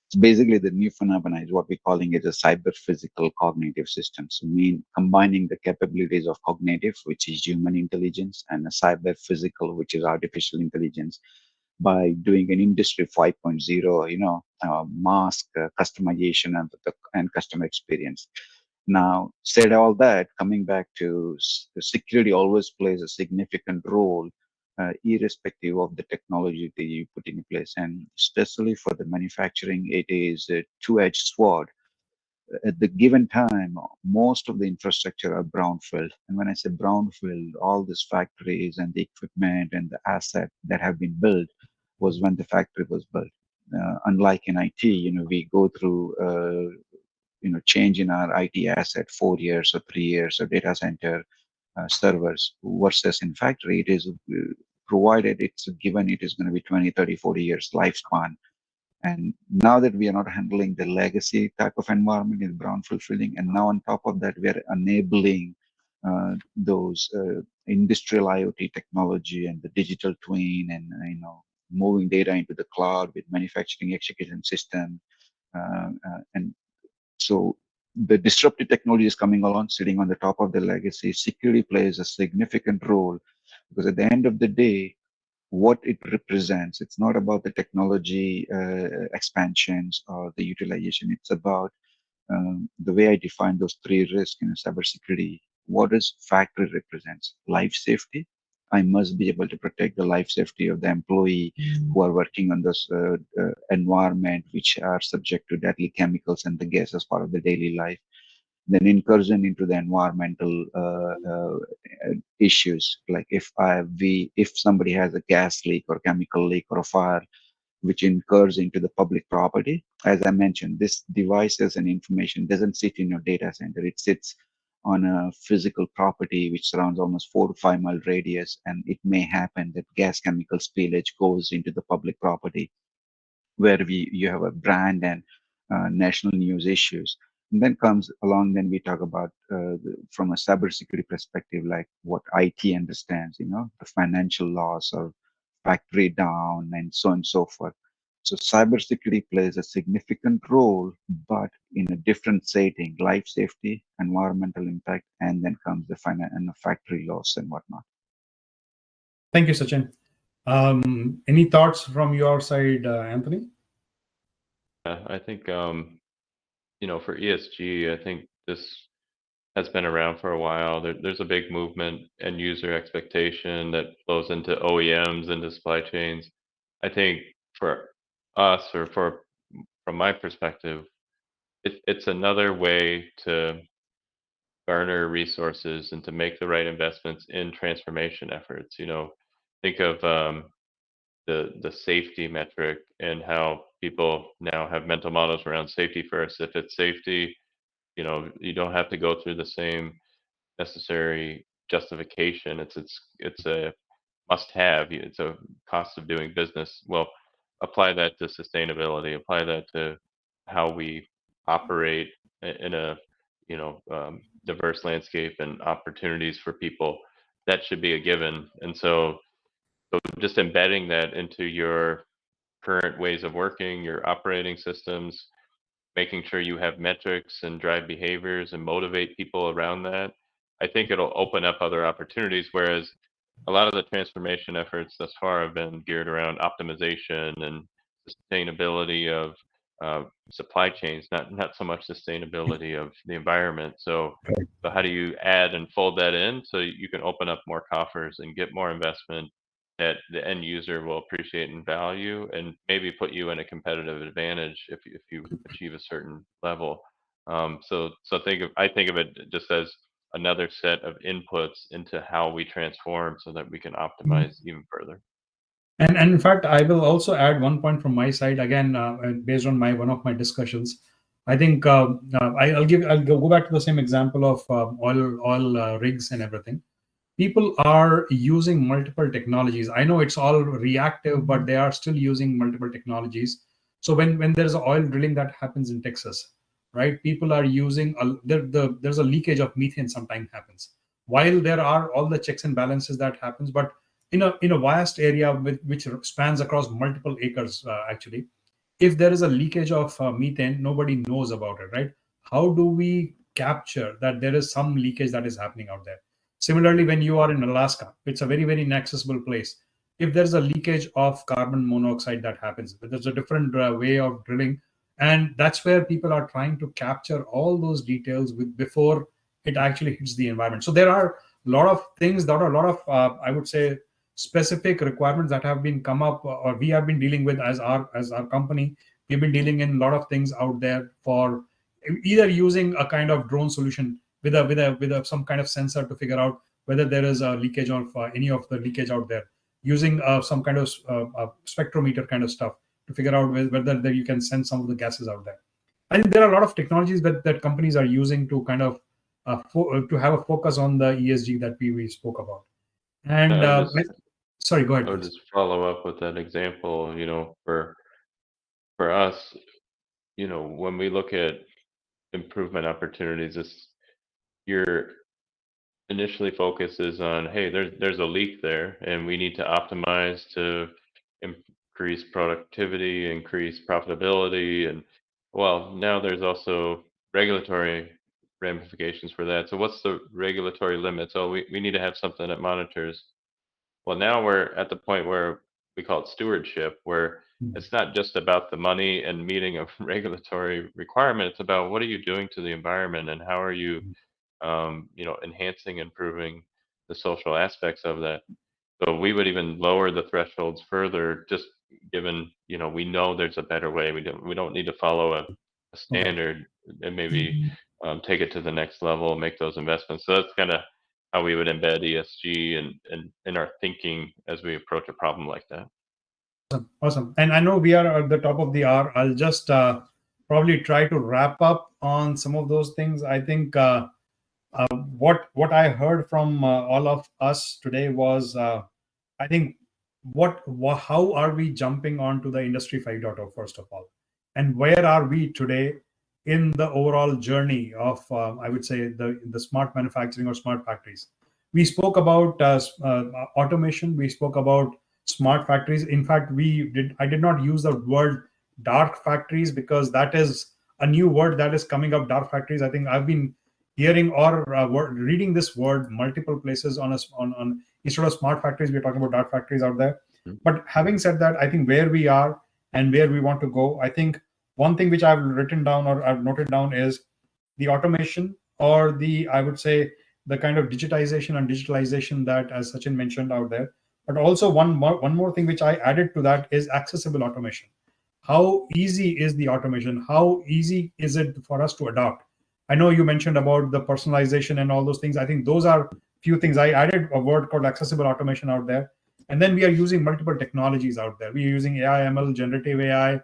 So basically, the new phenomenon is what we're calling it a cyber physical cognitive system. So, combining the capabilities of cognitive, which is human intelligence, and a cyber physical, which is artificial intelligence, by doing an industry 5.0, mask customization and customer experience. Now, said all that, coming back to security always plays a significant role, irrespective of the technology that you put in place. And especially for the manufacturing, it is a two-edged sword. At the given time, most of the infrastructure are brownfield. And when I say brownfield, all these factories and the equipment and the asset that have been built was when the factory was built. Unlike in IT, we go through, change in our IT asset 4 years or 3 years or data center servers versus in factory, it is provided it's given it is going to be 20, 30, 40 years lifespan. And now that we are not handling the legacy type of environment in brownfield filling, and now on top of that, we are enabling those industrial IoT technology and the digital twin, and moving data into the cloud with manufacturing execution system, and so the disruptive technology is coming along, sitting on the top of the legacy. Security plays a significant role because at the end of the day, what it represents, it's not about the technology expansions or the utilization. It's about the way I define those three risks in cybersecurity. What does factory represents? Life safety. I must be able to protect the life safety of the employee who are working on this environment, which are subject to deadly chemicals and the gas as part of the daily life. Then incursion into the environmental issues, like if somebody has a gas leak or chemical leak or a fire, which incurs into the public property. As I mentioned, this devices and information doesn't sit in your data center. It sits on a physical property which surrounds almost 4 to 5 mile radius, and it may happen that gas chemical spillage goes into the public property where you have a brand and national news issues. And then comes along, then we talk about from a cybersecurity perspective, like what IT understands, the financial loss or factory down and so on and so forth. So cybersecurity plays a significant role, but in a different setting: life safety, environmental impact, and then comes the factory loss and whatnot. Thank you, Sachin. Any thoughts from your side, Anthony? Yeah, I think for ESG, I think this has been around for a while. There's a big movement and user expectation that flows into OEMs, into supply chains. I think for us, or from my perspective, it's another way to garner resources and to make the right investments in transformation efforts. Think of the safety metric and how people now have mental models around safety first. If it's safety, you don't have to go through the same necessary justification. It's a must have. It's a cost of doing business. Well, apply that to sustainability. Apply that to how we operate in a diverse landscape and opportunities for people. That should be a given. And so just embedding that into your current ways of working, your operating systems, making sure you have metrics and drive behaviors and motivate people around that, I think it'll open up other opportunities. Whereas a lot of the transformation efforts thus far have been geared around optimization and sustainability of supply chains, not so much sustainability of the environment. So how do you add and fold that in so you can open up more coffers and get more investment that the end user will appreciate and value, and maybe put you in a competitive advantage if you achieve a certain level. So I think of it just as another set of inputs into how we transform so that we can optimize even further. And in fact, I will also add one point from my side again, based on one of my discussions. I think I'll go back to the same example of oil rigs and everything. People are using multiple technologies. I know it's all reactive, but they are still using multiple technologies. So when there's oil drilling that happens in Texas, right? People are using there's a leakage of methane sometimes happens. While there are all the checks and balances that happens, but in a vast area which spans across multiple acres, actually, if there is a leakage of methane, nobody knows about it, right? How do we capture that there is some leakage that is happening out there? Similarly, when you are in Alaska, it's a very, very inaccessible place. If there's a leakage of carbon monoxide that happens, but there's a different way of drilling, and that's where people are trying to capture all those details before it actually hits the environment. So there are a lot of things, there are a lot of I would say specific requirements that have been come up, or we have been dealing with as our company. We've been dealing in a lot of things out there for either using a kind of drone solution with some kind of sensor to figure out whether there is a leakage of any of the leakage out there, using some kind of spectrometer kind of stuff to figure out whether you can sense some of the gases out there. I think there are a lot of technologies that companies are using to kind of to have a focus on the ESG that we spoke about. And I would just sorry, go ahead, I would please. just follow up with that example. For us, when we look at improvement opportunities, your initially focus is on, hey, there's a leak there, and we need to optimize to increase productivity, increase profitability, and well, now there's also regulatory ramifications for that. So what's the regulatory limit? So we need to have something that monitors. Well, now we're at the point where we call it stewardship, where Mm. it's not just about the money and meeting a regulatory requirement. It's about what are you doing to the environment and how are you, enhancing, improving the social aspects of that. So we would even lower the thresholds further, just given, we know there's a better way. We don't need to follow a Okay. standard and maybe take it to the next level, make those investments. So that's kind of how we would embed ESG and in our thinking as we approach a problem like that. Awesome. And I know we are at the top of the hour. I'll just probably try to wrap up on some of those things. I think what I heard from all of us today was, I think how are we jumping onto the Industry 5.0 first of all, and where are we today in the overall journey of I would say the smart manufacturing or smart factories. We spoke about automation. We spoke about smart factories. In fact, I did not use the word dark factories because that is a new word that is coming up. Dark factories. I think I've been hearing or reading this word multiple places on instead of smart factories, we're talking about dark factories out there. Mhm. But having said that, I think where we are and where we want to go, I think one thing which I've written down or I've noted down is the automation, or I would say the kind of digitization and digitalization that, as Sachin mentioned, out there. But also one more thing which I added to that is accessible automation. How easy is the automation? How easy is it for us to adopt? I know you mentioned about the personalization and all those things. I think those are few things. I added a word called accessible automation out there. And then we are using multiple technologies out there. We're using AI, ML, generative AI,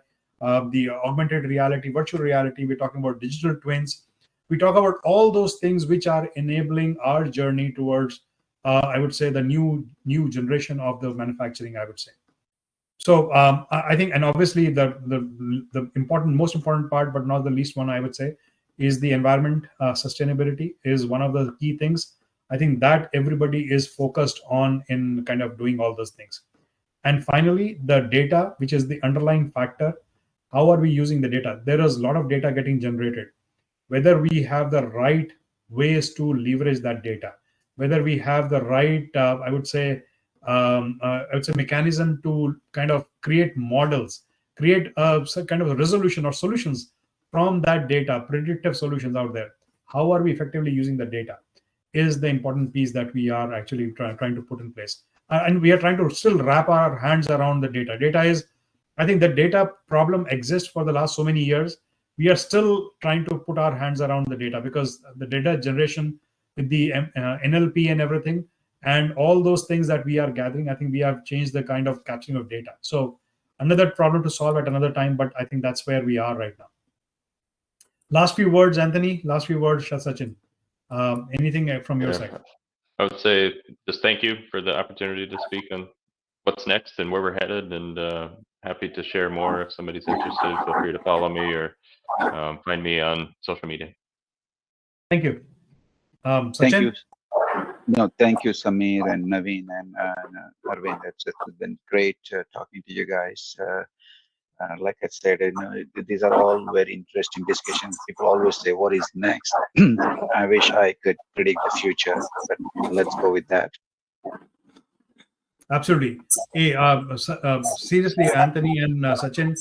the augmented reality, virtual reality. We're talking about digital twins. We talk about all those things which are enabling our journey towards, I would say, the new generation of the manufacturing, I would say. So I think, and obviously the most important part, but not the least one, I would say, is the environment. Sustainability is one of the key things. I think that everybody is focused on in kind of doing all those things. And finally, the data, which is the underlying factor. How are we using the data? There is a lot of data getting generated. Whether we have the right ways to leverage that data, whether we have the right, I would say, mechanism to kind of create models, create some kind of a resolution or solutions from that data, predictive solutions out there. How are we effectively using the data? Is the important piece that we are actually trying to put in place. And we are trying to still wrap our hands around the data. Data is, I think the data problem exists for the last so many years. We are still trying to put our hands around the data because the data generation with the NLP and everything and all those things that we are gathering, I think we have changed the kind of capturing of data. So another problem to solve at another time, but I think that's where we are right now. Last few words, Anthony. Last few words, Sachin. Anything from your Yeah, side? I would say just thank you for the opportunity to speak on what's next and where we're headed, and happy to share more if somebody's interested. Feel free to follow me or find me on social media. Thank you. Thank Sachin? you. No, thank you, Samir and Naveen and Arvind. It's been great talking to you guys. Like I said, these are all very interesting discussions. People always say, "What is next?" I wish I could predict the future, but let's go with that. Absolutely. Hey, seriously, Anthony and Sachin,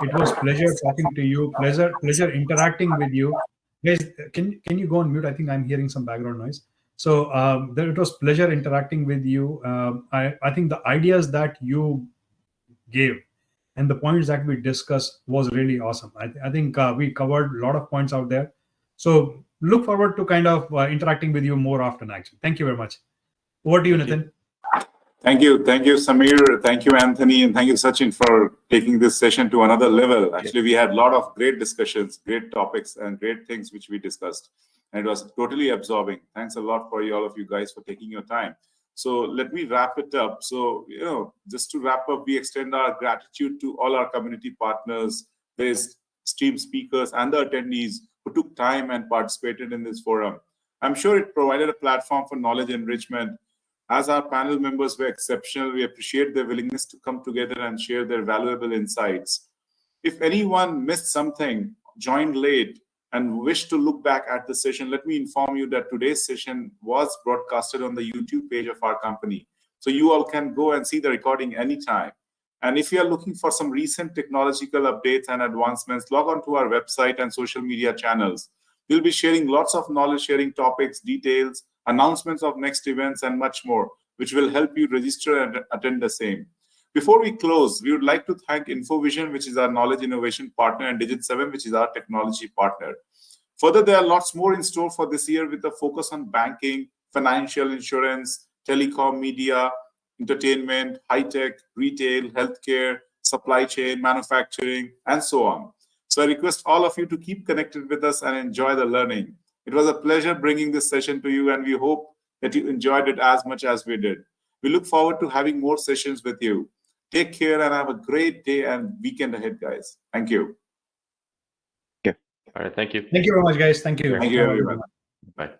it was pleasure talking to you. Pleasure interacting with you. Guys, can you go on mute? I think I'm hearing some background noise. So it was pleasure interacting with you. I think the ideas that you gave and the points that we discussed was really awesome. I think we covered a lot of points out there. So look forward to kind of interacting with you more often. Actually, thank you very much. Over to you, Thank you. Nitin. Thank you, Samir. Thank you, Anthony, and thank you, Sachin, for taking this session to another level. Actually, we had a lot of great discussions, great topics, and great things which we discussed, and it was totally absorbing. Thanks a lot for all of you guys for taking your time. So let me wrap it up. So, just to wrap up, we extend our gratitude to all our community partners, these stream speakers, and the attendees who took time and participated in this forum. I'm sure it provided a platform for knowledge enrichment. As our panel members were exceptional, we appreciate their willingness to come together and share their valuable insights. If anyone missed something, joined late, and wished to look back at the session, let me inform you that today's session was broadcasted on the YouTube page of our company. So you all can go and see the recording anytime. And if you are looking for some recent technological updates and advancements, log on to our website and social media channels. We'll be sharing lots of knowledge sharing topics, details, announcements of next events, and much more, which will help you register and attend the same. Before we close, we would like to thank InfoVision, which is our knowledge innovation partner, and Digit7, which is our technology partner. Further, there are lots more in store for this year with a focus on banking, financial, insurance, telecom, media, entertainment, high-tech, retail, healthcare, supply chain, manufacturing, and so on. So I request all of you to keep connected with us and enjoy the learning. It was a pleasure bringing this session to you, and we hope that you enjoyed it as much as we did. We look forward to having more sessions with you. Take care and have a great day and weekend ahead, guys. Thank you. All right. Thank you. Thank you very much, guys. Thank you. Thank you, everyone. Bye.